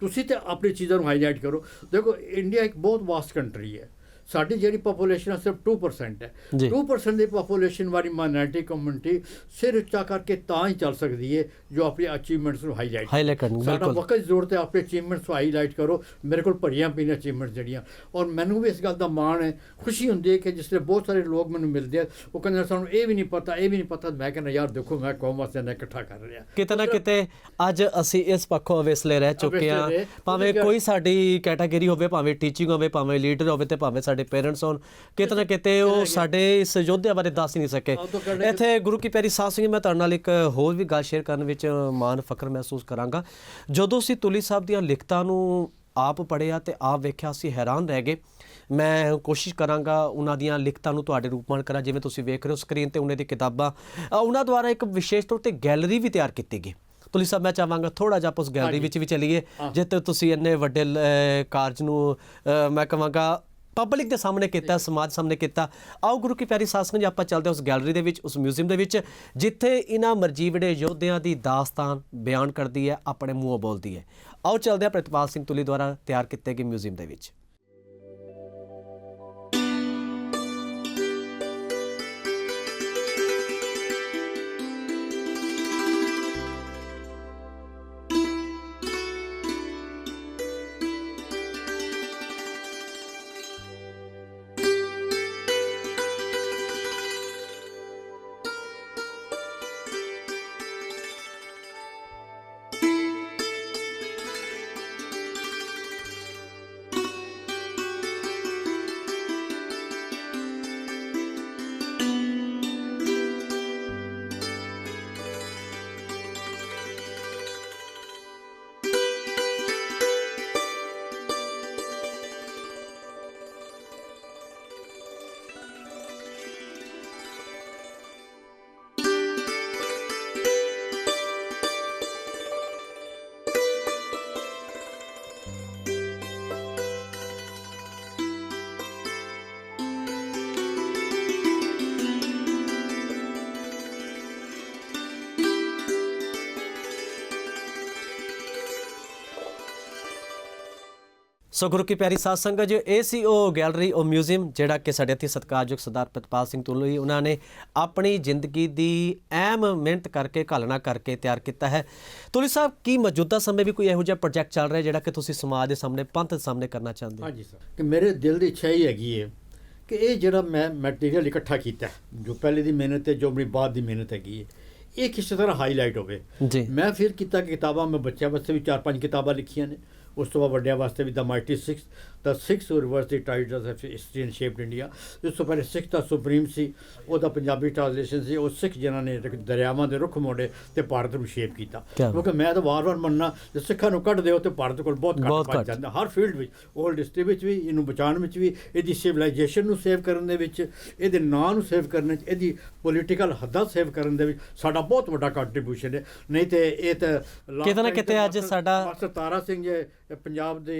S2: ਤੁਸੀਂ ਤਾਂ ਆਪਣੀ ਚੀਜ਼ਾਂ ਨੂੰ ਹਾਈਲਾਈਟ ਕਰੋ। ਦੇਖੋ ਇੰਡੀਆ ਇੱਕ ਬਹੁਤ ਵਾਸਟ ਕੰਟਰੀ ਹੈ, ਸਾਡੀ ਜਿਹੜੀ ਪਾਪੂਲੇਸ਼ਨ ਹੈ ਸਿਰਫ 2% ਹੈ। 2% ਦੀ ਪਾਪੂਲੇਸ਼ਨ ਵਾਲੀ ਮਾਈਨੋਰਿਟੀ ਕਮਿਊਨਿਟੀ ਸਿਰ ਉੱਚਾ ਕਰਕੇ ਤਾਂ ਹੀ ਚੱਲ ਸਕਦੀ ਹੈ ਜੋ ਆਪਣੀ ਅਚੀਵਮੈਂਟਸ ਨੂੰ ਹਾਈਲਾਈਟ ਕਰਨੀ। ਸਾਡਾ ਵਕਤ ਜ਼ਰੂਰਤ ਹੈ ਆਪਣੇ ਅਚੀਵਮੈਂਟਸ ਨੂੰ ਹਾਈਲਾਈਟ ਕਰੋ। ਮੇਰੇ ਕੋਲ ਭਰੀਆਂ ਪਈਆਂ ਅਚੀਵਮੈਂਟਸ ਜਿਹੜੀਆਂ, ਔਰ ਮੈਨੂੰ ਵੀ ਇਸ ਗੱਲ ਦਾ ਮਾਣ ਹੈ, ਖੁਸ਼ੀ ਹੁੰਦੀ ਹੈ ਕਿ ਜਿਸ ਤਰ੍ਹਾਂ ਬਹੁਤ ਸਾਰੇ ਲੋਕ ਮੈਨੂੰ ਮਿਲਦੇ ਆ, ਉਹ ਕਹਿੰਦੇ ਸਾਨੂੰ ਇਹ ਵੀ ਨਹੀਂ ਪਤਾ, ਇਹ ਵੀ ਨਹੀਂ ਪਤਾ। ਮੈਂ ਕਹਿੰਦਾ ਯਾਰ ਦੇਖੋ, ਮੈਂ ਕੌਮ ਵਾਸਤੇ ਨਾ ਇਕੱਠਾ ਕਰ ਰਿਹਾ।
S1: ਕਿਤੇ ਨਾ ਕਿਤੇ ਅੱਜ ਅਸੀਂ ਇਸ ਪੱਖੋਂ ਅਵੇਸਲੇ ਰਹਿ ਚੁੱਕੇ ਹਾਂ, ਭਾਵੇਂ ਕੋਈ ਸਾਡੀ ਕੈਟਾਗਰੀ ਹੋਵੇ, ਭਾਵੇਂ ਟੀਚਿੰਗ ਹੋਵੇ, ਭਾਵੇਂ ਲੀਡਰ ਹੋਵੇ, ਤੇ ਭਾਵੇਂ ਸਾਡੇ ਪੇਰੈਂਟਸ ਹੋਣ, ਕਿਤੇ ਨਾ ਕਿਤੇ ਉਹ ਸਾਡੇ ਇਸ ਯੋਧਿਆਂ ਬਾਰੇ ਦੱਸ ਹੀ ਨਹੀਂ ਸਕੇ। ਇੱਥੇ ਗੁਰੂ ਕੀ ਪਿਆਰੀ ਸਾਧ ਸੰਗਤ, ਮੈਂ ਤੁਹਾਡੇ ਨਾਲ ਇੱਕ ਹੋਰ ਵੀ ਗੱਲ ਸ਼ੇਅਰ ਕਰਨ ਵਿੱਚ ਮਾਣ ਫਖਰ ਮਹਿਸੂਸ ਕਰਾਂਗਾ। ਜਦੋਂ ਅਸੀਂ ਤੁਲੀ ਸਾਹਿਬ ਦੀਆਂ ਲਿਖਤਾਂ ਨੂੰ ਆਪ ਪੜ੍ਹਿਆ ਤੇ ਆਪ ਵੇਖਿਆ, ਅਸੀਂ ਹੈਰਾਨ ਰਹਿ ਗਏ। ਮੈਂ ਕੋਸ਼ਿਸ਼ ਕਰਾਂਗਾ ਉਹਨਾਂ ਦੀਆਂ ਲਿਖਤਾਂ ਨੂੰ ਤੁਹਾਡੇ ਰੂਪਮਾਨ ਕਰਾਂ। ਜਿਵੇਂ ਤੁਸੀਂ ਵੇਖ ਰਹੇ ਹੋ ਸਕਰੀਨ 'ਤੇ ਉਹਨਾਂ ਦੀ ਕਿਤਾਬਾਂ, ਉਹਨਾਂ ਦੁਆਰਾ ਇੱਕ ਵਿਸ਼ੇਸ਼ ਤੌਰ 'ਤੇ ਗੈਲਰੀ ਵੀ ਤਿਆਰ ਕੀਤੀ ਗਈ। ਤੁਲੀ ਸਾਹਿਬ, ਮੈਂ ਚਾਹਾਂਗਾ ਥੋੜ੍ਹਾ ਜਿਹਾ ਆਪਾਂ ਉਸ ਗੈਲਰੀ ਵਿੱਚ ਵੀ ਚੱਲੀਏ, ਜਿੱਥੇ ਤੁਸੀਂ ਇੰਨੇ ਵੱਡੇ ਕਾਰਜ ਨੂੰ ਮੈਂ ਕਹਾਂਗਾ ਪਬਲਿਕ ਦੇ ਸਾਹਮਣੇ ਕੀਤਾ, ਸਮਾਜ ਸਾਹਮਣੇ ਕੀਤਾ। ਆਓ ਗੁਰੂ ਕੀ ਪਿਆਰੀ ਸਾਧ ਸੰਗਤ ਜੀ, ਆਪਾਂ ਚੱਲਦੇ ਉਸ ਗੈਲਰੀ ਦੇ ਵਿੱਚ, ਉਸ ਮਿਊਜ਼ੀਅਮ ਦੇ ਵਿੱਚ, ਜਿੱਥੇ ਇਹਨਾਂ ਮਰਜੀਵੜੇ ਯੋਧਿਆਂ ਦੀ ਦਾਸਤਾਨ ਬਿਆਨ ਕਰਦੀ ਹੈ, ਆਪਣੇ ਮੂੰਹੋਂ ਬੋਲਦੀ ਹੈ। ਆਓ ਚੱਲਦੇ ਹਾਂ ਪ੍ਰਿਤਪਾਲ ਸਿੰਘ ਤੁਲੀ ਦੁਆਰਾ ਤਿਆਰ ਕੀਤੇ ਗਏ ਮਿਊਜ਼ੀਅਮ ਦੇ ਵਿੱਚ। ਸੋ ਗੁਰੂ ਕੀ ਪਿਆਰੀ ਸਾਧ ਸੰਗਤ ਜੀ, ਇਹ ਸੀ ਉਹ ਗੈਲਰੀ, ਉਹ ਮਿਊਜ਼ੀਅਮ ਜਿਹੜਾ ਕਿ ਸਾਡੇ ਇੱਥੇ ਸਤਿਕਾਰਯੋਗ ਸਰਦਾਰ ਪ੍ਰਿਤਪਾਲ ਸਿੰਘ ਤੁਲੀ ਉਹਨਾਂ ਨੇ ਆਪਣੀ ਜ਼ਿੰਦਗੀ ਦੀ ਅਹਿਮ ਮਿਹਨਤ ਕਰਕੇ, ਘਾਲਣਾ ਕਰਕੇ ਤਿਆਰ ਕੀਤਾ ਹੈ। ਤੁਲੀ ਸਾਹਿਬ, ਕੀ ਮੌਜੂਦਾ ਸਮੇਂ ਵੀ ਕੋਈ ਇਹੋ ਜਿਹਾ ਪ੍ਰੋਜੈਕਟ ਚੱਲ ਰਿਹਾ ਜਿਹੜਾ ਕਿ ਤੁਸੀਂ ਸਮਾਜ ਦੇ ਸਾਹਮਣੇ, ਪੰਥ ਦੇ ਸਾਹਮਣੇ ਕਰਨਾ ਚਾਹੁੰਦੇ ਹੋ?
S2: ਹਾਂਜੀ ਸਰ, ਕਿ ਮੇਰੇ ਦਿਲ ਦੀ ਇੱਛਾ ਹੀ ਹੈਗੀ ਹੈ ਕਿ ਇਹ ਜਿਹੜਾ ਮੈਂ ਮਟੀਰੀਅਲ ਇਕੱਠਾ ਕੀਤਾ, ਜੋ ਪਹਿਲੇ ਦੀ ਮਿਹਨਤ ਹੈ, ਜੋ ਆਪਣੀ ਬਾਅਦ ਦੀ ਮਿਹਨਤ ਹੈਗੀ ਹੈ, ਇਹ ਕਿਸੇ ਤਰ੍ਹਾਂ ਹਾਈਲਾਈਟ ਹੋਵੇ ਜੀ। ਮੈਂ ਫਿਰ ਕੀਤਾ ਕਿ ਕਿਤਾਬਾਂ, ਮੈਂ ਬੱਚਿਆਂ ਵਾਸਤੇ ਵੀ 4-5 ਕਿਤਾਬਾਂ ਲਿਖੀਆਂ ਨੇ, ਉਸ ਤੋਂ ਬਾਅਦ ਵੱਡਿਆਂ ਵਾਸਤੇ ਵੀ the mighty six, the six rivers the tides of history and shaped India. ਇਸ ਤੋਂ ਪਹਿਲੇ ਸਿੱਖ ਦਾ ਸੁਪਰੀਮ ਸੀ, ਉਹਦਾ ਪੰਜਾਬੀ ਟ੍ਰਾਂਸਲੇਸ਼ਨ ਸੀ, ਉਹ ਸਿੱਖ ਜਿਨ੍ਹਾਂ ਨੇ ਦਰਿਆਵਾਂ ਦੇ ਰੁੱਖ ਮੋੜੇ ਤੇ ਭਾਰਤ ਨੂੰ ਸ਼ੇਪ ਕੀਤਾ। ਕਿਉਂਕਿ ਮੈਂ ਤਾਂ ਵਾਰ-ਵਾਰ ਮੰਨਣਾ, ਜੇ ਸਿੱਖਾਂ ਨੂੰ ਕੱਢ ਦਿਓ ਤੇ ਭਾਰਤ ਕੋਲ ਬਹੁਤ ਘੱਟ ਬਚ ਜਾਂਦਾ, ਹਰ ਫੀਲਡ ਵਿੱਚ, ਓਲਡ ਹਿਸਟਰੀ ਵਿੱਚ ਵੀ, ਇਹਨੂੰ ਬਚਾਉਣ ਵਿੱਚ ਵੀ, ਇਹਦੀ ਸਿਵਲਾਈਜੇਸ਼ਨ ਨੂੰ ਸੇਵ ਕਰਨ ਦੇ ਵਿੱਚ, ਇਹਦੇ ਨਾਂ ਨੂੰ ਸੇਵ ਕਰਨ ਵਿੱਚ, ਇਹਦੀ ਪੋਲੀਟੀਕਲ ਹੱਦਾਂ ਸੇਵ ਕਰਨ ਦੇ ਵਿੱਚ ਸਾਡਾ ਬਹੁਤ ਵੱਡਾ ਕੰਟਰੀਬਿਊਸ਼ਨ ਹੈ। ਨਹੀਂ ਤੇ ਇਹ ਤਾਂ
S1: ਕਿਤੇ ਨਾ ਕਿਤੇ ਅੱਜ ਸਾਡਾ
S2: ਮਾਸਟਰ ਤਾਰਾ ਸਿੰਘ ਜੇ ਪੰਜਾਬ ਦੇ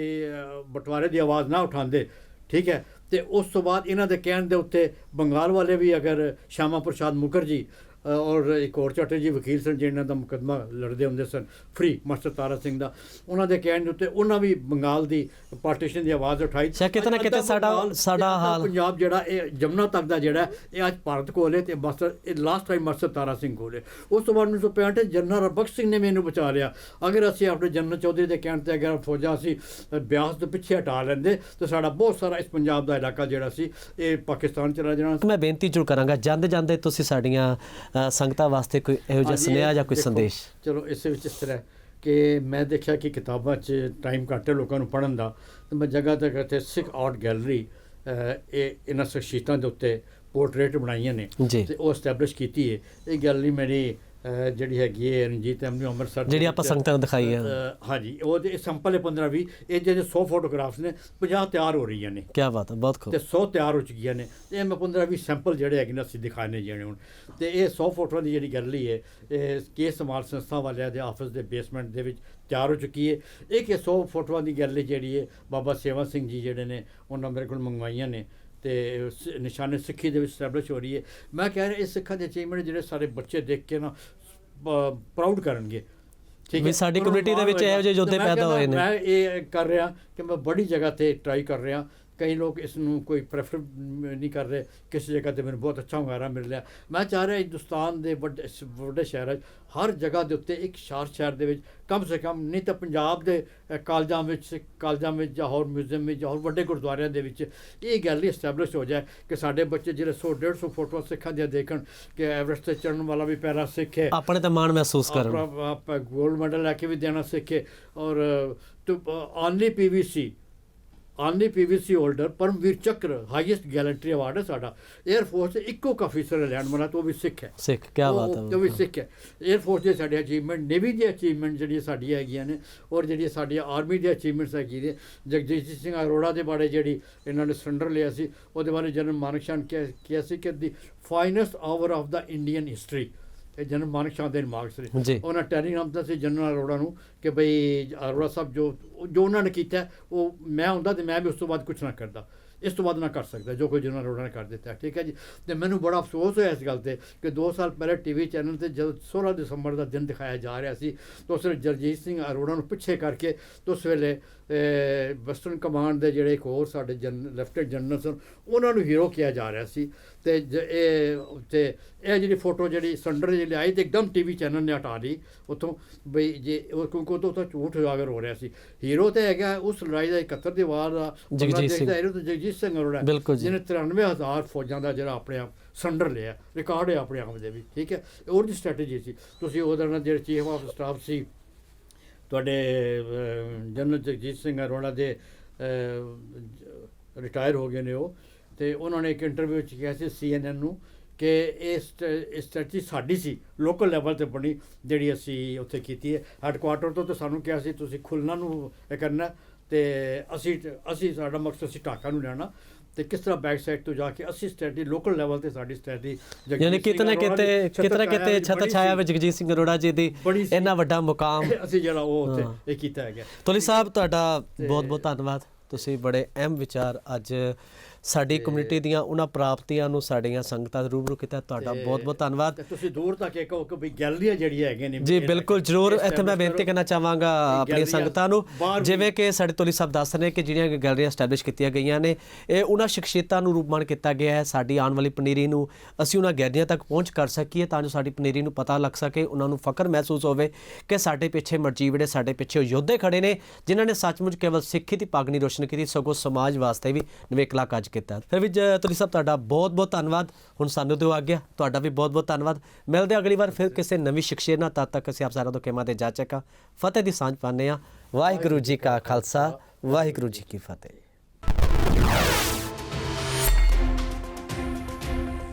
S2: ਬਟਵਾਰੇ ਦੀ ਆਵਾਜ਼ ਨਾ ਉਠਾਉਂਦੇ, ਠੀਕ ਹੈ, ਤੇ ਉਸ ਤੋਂ ਬਾਅਦ ਇਹਨਾਂ ਦੇ ਕਹਿਣ ਦੇ ਉੱਤੇ ਬੰਗਾਲ ਵਾਲੇ ਵੀ ਅਗਰ ਸ਼ਾਮਾ ਪ੍ਰਸਾਦ ਮੁਖਰਜੀ ਔਰ ਇੱਕ ਹੋਰ ਚਟਰਜੀ ਵਕੀਲ ਸਨ ਜਿਹਨਾਂ ਦਾ ਮੁਕੱਦਮਾ ਲੜਦੇ ਹੁੰਦੇ ਸਨ ਫਰੀ ਮਾਸਟਰ ਤਾਰਾ ਸਿੰਘ ਦਾ, ਉਹਨਾਂ ਦੇ ਕਹਿਣ ਦੇ ਉੱਤੇ ਉਹਨਾਂ ਵੀ ਬੰਗਾਲ ਦੀ ਪਾਰਟੀਸ਼ਨ ਦੀ ਆਵਾਜ਼ ਉਠਾਈ।
S1: ਕਿਤੇ ਨਾ ਕਿਤੇ ਸਾਡਾ ਹਾਲ
S2: ਪੰਜਾਬ ਜਿਹੜਾ ਇਹ ਜਮਨਾ ਤੱਕ ਦਾ ਜਿਹੜਾ ਇਹ ਅੱਜ ਭਾਰਤ ਕੋਲ ਹੈ ਤੇ ਮਾਸਟਰ ਇਹ last time master Tara Singh ਕੋਲ ਹੈ। ਉਸ ਤੋਂ ਬਾਅਦ 1965 ਜਨਰਲ ਬਖਸ਼ ਸਿੰਘ ਨੇ ਮੈਨੂੰ ਬਚਾ ਲਿਆ। ਅਗਰ ਅਸੀਂ ਆਪਣੇ ਜਨਰਲ ਚੌਧਰੀ ਦੇ ਕਹਿਣ ਤੇ ਅਗਰ ਫੌਜਾਂ ਅਸੀਂ ਬਿਆਸ ਤੋਂ ਪਿੱਛੇ ਹਟਾ ਲੈਂਦੇ ਤਾਂ ਸਾਡਾ ਬਹੁਤ ਸਾਰਾ ਇਸ ਪੰਜਾਬ ਦਾ ਇਲਾਕਾ ਜਿਹੜਾ ਸੀ ਇਹ ਪਾਕਿਸਤਾਨ ਚਲਾ ਜਾਣਾ।
S1: ਮੈਂ ਬੇਨਤੀ ਜ਼ਰੂਰ ਕਰਾਂਗਾ, ਜਾਂਦੇ ਜਾਂਦੇ ਤੁਸੀਂ ਸਾਡੀਆਂ ਸੰਗਤਾਂ ਵਾਸਤੇ ਕੋਈ ਇਹੋ ਜਿਹਾ ਸੁਨੇਹਾ ਜਾਂ ਕੋਈ ਸੰਦੇਸ਼।
S2: ਚਲੋ ਇਸ ਵਿੱਚ ਇਸ ਤਰ੍ਹਾਂ ਕਿ ਮੈਂ ਦੇਖਿਆ ਕਿ ਕਿਤਾਬਾਂ 'ਚ ਟਾਈਮ ਘੱਟ ਹੈ ਲੋਕਾਂ ਨੂੰ ਪੜ੍ਹਨ ਦਾ, ਤਾਂ ਮੈਂ ਜਗ੍ਹਾ ਤੇ ਇੱਥੇ ਸਿੱਖ ਆਰਟ ਗੈਲਰੀ ਇਹਨਾਂ ਸ਼ਖਸੀਅਤਾਂ ਦੇ ਉੱਤੇ ਪੋਰਟਰੇਟ ਬਣਾਈਆਂ ਨੇ ਤੇ ਉਹ ਐਸਟੈਬਲਿਸ਼ ਕੀਤੀ ਹੈ। ਇਹ ਗੈਲਰੀ ਮੇਰੀ ਜਿਹੜੀ ਹੈਗੀ ਹੈ ਰਣਜੀਤ ਐਵਨਿਊ ਅੰਮ੍ਰਿਤਸਰ,
S1: ਜਿਹੜੀ ਆਪਾਂ ਸੰਗਤਾਂ ਨੂੰ ਦਿਖਾਈ ਹੈ।
S2: ਹਾਂਜੀ, ਉਹਦੇ ਸਿੰਪਲ ਹੈ 15-20, ਇਹ ਜਿਹੜੇ 100 ਫੋਟੋਗ੍ਰਾਫਸ ਨੇ 50 ਤਿਆਰ ਹੋ ਰਹੀਆਂ ਨੇ।
S1: ਕੀ ਬਾਤ ਹੈ, ਬਹੁਤ ਖੂਬ।
S2: ਤੇ 100 ਤਿਆਰ ਹੋ ਚੁੱਕੀਆਂ ਨੇ ਤੇ ਮੈਂ 15-20 ਸੈਂਪਲ ਜਿਹੜੇ ਹੈਗੇ ਨੇ ਅਸੀਂ ਦਿਖਾਣੇ ਜਾਣੇ ਹੁਣ। ਤੇ ਇਹ 100 ਫੋਟੋਆਂ ਦੀ ਜਿਹੜੀ ਗੈਲਰੀ ਹੈ ਇਹ ਕੇਸ ਸਮਾਲ ਸੰਸਥਾ ਵਾਲਿਆਂ ਦੇ ਆਫਿਸ ਦੇ ਬੇਸਮੈਂਟ ਦੇ ਵਿੱਚ ਤਿਆਰ ਹੋ ਚੁੱਕੀ ਹੈ। ਇਹ 100 ਫੋਟੋਆਂ ਦੀ ਗੈਲਰੀ ਜਿਹੜੀ ਹੈ ਬਾਬਾ ਸੇਵਾ ਸਿੰਘ ਜੀ ਜਿਹੜੇ ਨੇ ਉਹਨਾਂ ਮੇਰੇ ਕੋਲ ਮੰਗਵਾਈਆਂ ਨੇ ਤੇ ਨਿਸ਼ਾਨੇ ਸਿੱਖੀ ਦੇ ਵਿੱਚ ਸਟੈਬਲਿਸ਼ ਹੋ ਰਹੀ ਹੈ। ਮੈਂ ਕਹਿ ਰਿਹਾ ਇਸ ਸਿੱਖਾਂ ਦੇ ਅਚੀਵਮੈਂਟ ਜਿਹੜੇ ਸਾਰੇ ਬੱਚੇ ਦੇਖ ਕੇ ਨਾ ਪ੍ਰਾਊਡ ਕਰਨਗੇ। ਠੀਕ ਹੈ,
S1: ਸਾਡੀ ਕਮਿਊਨਿਟੀ ਦੇ ਵਿੱਚ ਇਹੋ ਜਿਹੇ ਯੋਧੇ ਪੈਦਾ ਹੋਏ ਨੇ।
S2: ਮੈਂ ਇਹ ਕਰ ਰਿਹਾ ਕਿ ਮੈਂ ਬੜੀ ਜਗ੍ਹਾ ਤੇ ਟਰਾਈ ਕਰ ਰਿਹਾ। ਕਈ ਲੋਕ ਇਸ ਨੂੰ ਕੋਈ ਪ੍ਰੈਫਰ ਨਹੀਂ ਕਰ ਰਹੇ, ਕਿਸੇ ਜਗ੍ਹਾ ਤੇ ਮੈਨੂੰ ਬਹੁਤ ਅੱਛਾ ਹੁੰਗਾਰਾ ਮਿਲ ਰਿਹਾ। ਮੈਂ ਚਾਹ ਰਿਹਾ ਹਿੰਦੁਸਤਾਨ ਦੇ ਵੱਡੇ ਸ਼ਹਿਰਾਂ 'ਚ ਹਰ ਜਗ੍ਹਾ ਦੇ ਉੱਤੇ ਇੱਕ ਸ਼ਹਿਰ ਦੇ ਵਿੱਚ ਕਮ ਸੇ ਕਮ, ਨਹੀਂ ਤਾਂ ਪੰਜਾਬ ਦੇ ਕਾਲਜਾਂ ਵਿੱਚ ਜਾਂ ਹੋਰ ਮਿਊਜ਼ੀਅਮ ਵਿੱਚ ਜਾਂ ਹੋਰ ਵੱਡੇ ਗੁਰਦੁਆਰਿਆਂ ਦੇ ਵਿੱਚ ਇਹ ਗੈਲਰੀ ਐਸਟੈਬਲਿਸ਼ ਹੋ ਜਾਏ ਕਿ ਸਾਡੇ ਬੱਚੇ ਜਿਹੜੇ 100-150 ਫੋਟੋਆਂ ਸਿੱਖਾਂ ਦੀਆਂ ਦੇਖਣ ਕਿ ਐਵਰੈਸਟ 'ਤੇ ਚੜ੍ਹਨ ਵਾਲਾ ਵੀ ਪਹਿਲਾ ਸਿੱਖ ਹੈ,
S1: ਆਪਣੇ ਤਾਂ ਮਾਣ ਮਹਿਸੂਸ ਕਰਨ,
S2: ਆਪਾਂ ਗੋਲਡ ਮੈਡਲ ਲੈ ਕੇ ਵੀ ਦੇਣਾ ਸਿੱਖੇ। ਔਰ ਓਨਲੀ PVC ਹੋਲਡਰ ਪਰਮਵੀਰ ਚੱਕਰ ਹਾਈਐਸਟ ਗੈਲੰਟਰੀ ਅਵਾਰਡ ਹੈ ਸਾਡਾ। 에ਅਰਫੋਰਸ ਇੱਕੋ ਆਫੀਸਰ ਲੈਂਡ ਵਾਲਾ ਤੋਂ ਵੀ ਸਿੱਖ ਹੈ।
S1: ਸਿੱਖ, ਕੀ ਬਾਤ ਹੈ,
S2: ਉਹ ਵੀ ਸਿੱਖ ਹੈ। 에ਅਰਫੋਰਸ ਦੇ ਸਾਡੇ ਅਚੀਵਮੈਂਟ, ਨੇਵੀ ਦੀ ਅਚੀਵਮੈਂਟ ਜਿਹੜੀਆਂ ਸਾਡੀਆਂ ਹੈਗੀਆਂ ਨੇ ਔਰ ਜਿਹੜੀਆਂ ਸਾਡੀਆਂ ਆਰਮੀ ਦੇ ਅਚੀਵਮੈਂਟਸ ਹੈਗੀ ਨੇ। ਜਗਜੀਤ ਸਿੰਘ ਅਰੋੜਾ ਦੇ ਬਾਰੇ ਜਿਹੜੀ ਇਹਨਾਂ ਨੇ ਸਰੈਂਡਰ ਲਿਆ ਸੀ ਉਹਦੇ ਬਾਰੇ ਜਨਰਲ ਮਾਨਕ ਸ਼ਾਹ ਨੇ ਕਿਹਾ ਸੀ ਕਿ the finest hour of the Indian history. ਇਹ ਜਨਰਲ ਮਾਨਕ ਸ਼ਾਹ ਦੇ ਦਿਮਾਗ ਸੀ। ਉਹਨਾਂ ਟੈਲੀਗ੍ਰਾਮ ਦਿੱਤਾ ਸੀ ਜਨਰਲ ਅਰੋੜਾ ਨੂੰ ਕਿ ਬਈ ਅਰੋੜਾ ਸਾਹਿਬ ਜੋ ਉਹਨਾਂ ਨੇ ਕੀਤਾ ਉਹ ਮੈਂ ਹੁੰਦਾ ਤੇ ਮੈਂ ਵੀ ਉਸ ਤੋਂ ਬਾਅਦ ਕੁਛ ਨਾ ਕਰਦਾ, ਇਸ ਤੋਂ ਬਾਅਦ ਨਾ ਕਰ ਸਕਦਾ ਜੋ ਕੋਈ ਜਨਰਲ ਅਰੋੜਾ ਨੇ ਕਰ ਦਿੱਤਾ। ਠੀਕ ਹੈ ਜੀ। ਅਤੇ ਮੈਨੂੰ ਬੜਾ ਅਫਸੋਸ ਹੋਇਆ ਇਸ ਗੱਲ 'ਤੇ ਕਿ 2 ਸਾਲ ਪਹਿਲੇ TV ਚੈਨਲ 'ਤੇ ਜਦੋਂ 16 ਦਸੰਬਰ ਦਾ ਦਿਨ ਦਿਖਾਇਆ ਜਾ ਰਿਹਾ ਸੀ ਤਾਂ ਉਸ ਵੇਲੇ ਜਗਜੀਤ ਸਿੰਘ ਅਰੋੜਾ ਨੂੰ ਪਿੱਛੇ ਕਰਕੇ ਤੇ ਉਸ ਵੇਲੇ ਵੈਸਟਰਨ ਕਮਾਂਡ ਦੇ ਜਿਹੜੇ ਇੱਕ ਹੋਰ ਸਾਡੇ ਲੈਫਟੀਨੈਂਟ ਜਨਰਲ ਸਨ ਉਹਨਾਂ ਨੂੰ ਹੀਰੋ ਕਿਹਾ ਜਾ ਰਿਹਾ ਸੀ। ਅਤੇ ਇਹ ਜਿਹੜੀ ਫੋਟੋ ਜਿਹੜੀ ਸੰਡਰ ਜਿਹੜੀ ਆਈ ਅਤੇ ਇੱਕਦਮ TV ਚੈਨਲ ਨੇ ਹਟਾ ਲਈ ਉੱਥੋਂ ਬਈ ਜੇ ਕਿਉਂਕਿ ਉਹ ਤਾਂ ਝੂਠ ਉਜਾਗਰ ਹੋ ਰਿਹਾ ਸੀ। ਹੀਰੋ ਤਾਂ ਹੈਗਾ ਉਸ ਲੜਾਈ ਦਾ 71 ਦੀ ਵਾਰ ਦਾ ਬੰਗਲਾਦੇਸ਼ ਦਾ ਹੀਰੋ ਤਾਂ ਜਗਜੀਤ ਸਿੰਘ ਅਰੋੜਾ ਜਿਹਨੇ 93,000 ਫੌਜਾਂ ਦਾ ਜਿਹੜਾ ਆਪਣੇ ਆਪ ਸੰਡਰ ਲਿਆ, ਰਿਕਾਰਡ ਹੈ ਆਪਣੇ ਆਪ ਦੇ ਵੀ। ਠੀਕ ਹੈ, ਉਹਦੀ ਸਟ੍ਰੈਟਜੀ ਸੀ। ਤੁਸੀਂ ਉਹਦੇ ਨਾਲ ਜਿਹੜੇ ਚੀਫ ਆਫ ਸਟਾਫ ਸੀ ਤੁਹਾਡੇ ਜਨਰਲ ਜਗਜੀਤ ਸਿੰਘ ਅਰੋੜਾ ਦੇ ਰਿਟਾਇਰ ਹੋ ਗਏ ਨੇ ਉਹ, ਅਤੇ ਉਹਨਾਂ ਨੇ ਇੱਕ ਇੰਟਰਵਿਊ ਵਿੱਚ ਕਿਹਾ ਸੀ CNN ਨੂੰ ਕਿ ਇਹ ਸਟ੍ਰੈਟਜੀ ਸਾਡੀ ਸੀ ਲੋਕਲ ਲੈਵਲ 'ਤੇ ਬਣੀ ਜਿਹੜੀ ਅਸੀਂ ਉੱਥੇ ਕੀਤੀ ਹੈ। ਹੈੱਡਕੁਆਟਰ ਤੋਂ ਤਾਂ ਸਾਨੂੰ ਕਿਹਾ ਸੀ ਤੁਸੀਂ ਖੁੱਲ੍ਹਣਾ ਨੂੰ ਇਹ ਕਰਨਾ ਅਤੇ ਅਸੀਂ ਸਾਡਾ ਮਕਸਦ ਸੀ ਢਾਕਾ ਨੂੰ ਲੈਣਾ ਅਤੇ ਕਿਸ ਤਰ੍ਹਾਂ ਬੈਕ ਸਾਈਡ ਤੋਂ ਜਾ ਕੇ ਅਸੀਂ ਸਟ੍ਰੈਟਜੀ ਲੋਕਲ ਲੈਵਲ 'ਤੇ ਸਾਡੀ ਸਟ੍ਰੈਟਜੀ
S1: ਯਾਨੀ ਕਿਤੇ ਨਾ ਕਿਤੇ ਛੱਤ ਛਾਇਆ ਵਿੱਚ ਜਗਜੀਤ ਸਿੰਘ ਅਰੋੜਾ ਜੀ ਦੀ ਇੰਨਾ ਵੱਡਾ ਮੁਕਾਮ
S2: ਅਸੀਂ ਜਿਹੜਾ ਉਹ ਉੱਥੇ ਇਹ ਕੀਤਾ ਹੈਗਾ।
S1: ਤੋਲੀ ਸਾਹਿਬ ਤੁਹਾਡਾ ਬਹੁਤ ਬਹੁਤ ਧੰਨਵਾਦ। ਤੁਸੀਂ ਬੜੇ ਅਹਿਮ ਵਿਚਾਰ ਅੱਜ ਸਾਡੀ ਕਮਿਊਨਿਟੀ ਦੀਆਂ ਉਹਨਾਂ ਪ੍ਰਾਪਤੀਆਂ ਨੂੰ ਸਾਡੀਆਂ ਸੰਗਤਾਂ ਦੇ ਰੂਬਰੂ ਕੀਤਾ। ਤੁਹਾਡਾ ਬਹੁਤ ਬਹੁਤ ਧੰਨਵਾਦ।
S2: ਤੁਸੀਂ ਦੂਰ ਤੱਕ ਇੱਕ ਵੀ ਗੈਲਰੀਆਂ ਜਿਹੜੀਆਂ ਹੈਗੀਆਂ ਨੇ
S1: ਜੀ ਬਿਲਕੁਲ ਜ਼ਰੂਰ। ਇੱਥੇ ਮੈਂ ਬੇਨਤੀ ਕਰਨਾ ਚਾਹਾਂਗਾ ਆਪਣੀਆਂ ਸੰਗਤਾਂ ਨੂੰ, ਜਿਵੇਂ ਕਿ ਸਾਡੇ ਤੋਲੀ ਸਾਹਿਬ ਦੱਸ ਰਹੇ ਕਿ ਜਿਹੜੀਆਂ ਗੈਲਰੀਆਂ ਐਸਟੈਬਲਿਸ਼ ਕੀਤੀਆਂ ਗਈਆਂ ਨੇ ਇਹ ਉਹਨਾਂ ਸ਼ਖਸੀਅਤਾਂ ਨੂੰ ਰੂਪਮਾਨ ਕੀਤਾ ਗਿਆ ਹੈ। ਸਾਡੀ ਆਉਣ ਵਾਲੀ ਪਨੀਰੀ ਨੂੰ ਅਸੀਂ ਉਹਨਾਂ ਗੈਲਰੀਆਂ ਤੱਕ ਪਹੁੰਚ ਕਰ ਸਕੀਏ ਤਾਂ ਜੋ ਸਾਡੀ ਪਨੀਰੀ ਨੂੰ ਪਤਾ ਲੱਗ ਸਕੇ, ਉਹਨਾਂ ਨੂੰ ਫਖਰ ਮਹਿਸੂਸ ਹੋਵੇ ਕਿ ਸਾਡੇ ਪਿੱਛੇ ਮਰਜੀਵੜੇ, ਸਾਡੇ ਪਿੱਛੇ ਯੋਧੇ ਖੜੇ ਨੇ ਜਿਨ੍ਹਾਂ ਨੇ ਸੱਚਮੁੱਚ ਕੇਵਲ ਸਿੱਖੀ ਦੀ ਪੱਗ ਨਹੀਂ ਰੋਸ਼ਨ ਕੀਤੀ ਸਗੋਂ ਸਮਾਜ ਵਾਸਤੇ ਵੀ ਨਿਵੇਕਲਾ ਕਾਰਜ ਕੀਤਾ। ਫਿਰ ਵੀ ਤੋਲੀ ਸਾਹਿਬ ਤੁਹਾਡਾ ਬਹੁਤ ਬਹੁਤ ਧੰਨਵਾਦ। ਹੁਣ ਸਾਨੂੰ ਦਿਓ ਆਗਿਆ। ਤੁਹਾਡਾ ਵੀ ਬਹੁਤ ਬਹੁਤ ਧੰਨਵਾਦ। ਮਿਲਦੇ ਅਗਲੀ ਵਾਰ ਫਿਰ ਕਿਸੇ ਨਵੀਂ ਸ਼ਖਸੀਅਤ ਨਾਲ। ਤਦ ਤੱਕ ਅਸੀਂ ਆਪ ਸਾਰਿਆਂ ਤੋਂ ਖਿਮਾ ਦੇ ਜਾਚਕਾਂ ਫਤਿਹ ਦੀ ਸਾਂਝ ਪਾਉਂਦੇ ਹਾਂ। ਵਾਹਿਗੁਰੂ ਜੀ ਕਾ ਖਾਲਸਾ, ਵਾਹਿਗੁਰੂ ਜੀ ਕੀ ਫਤਿਹ।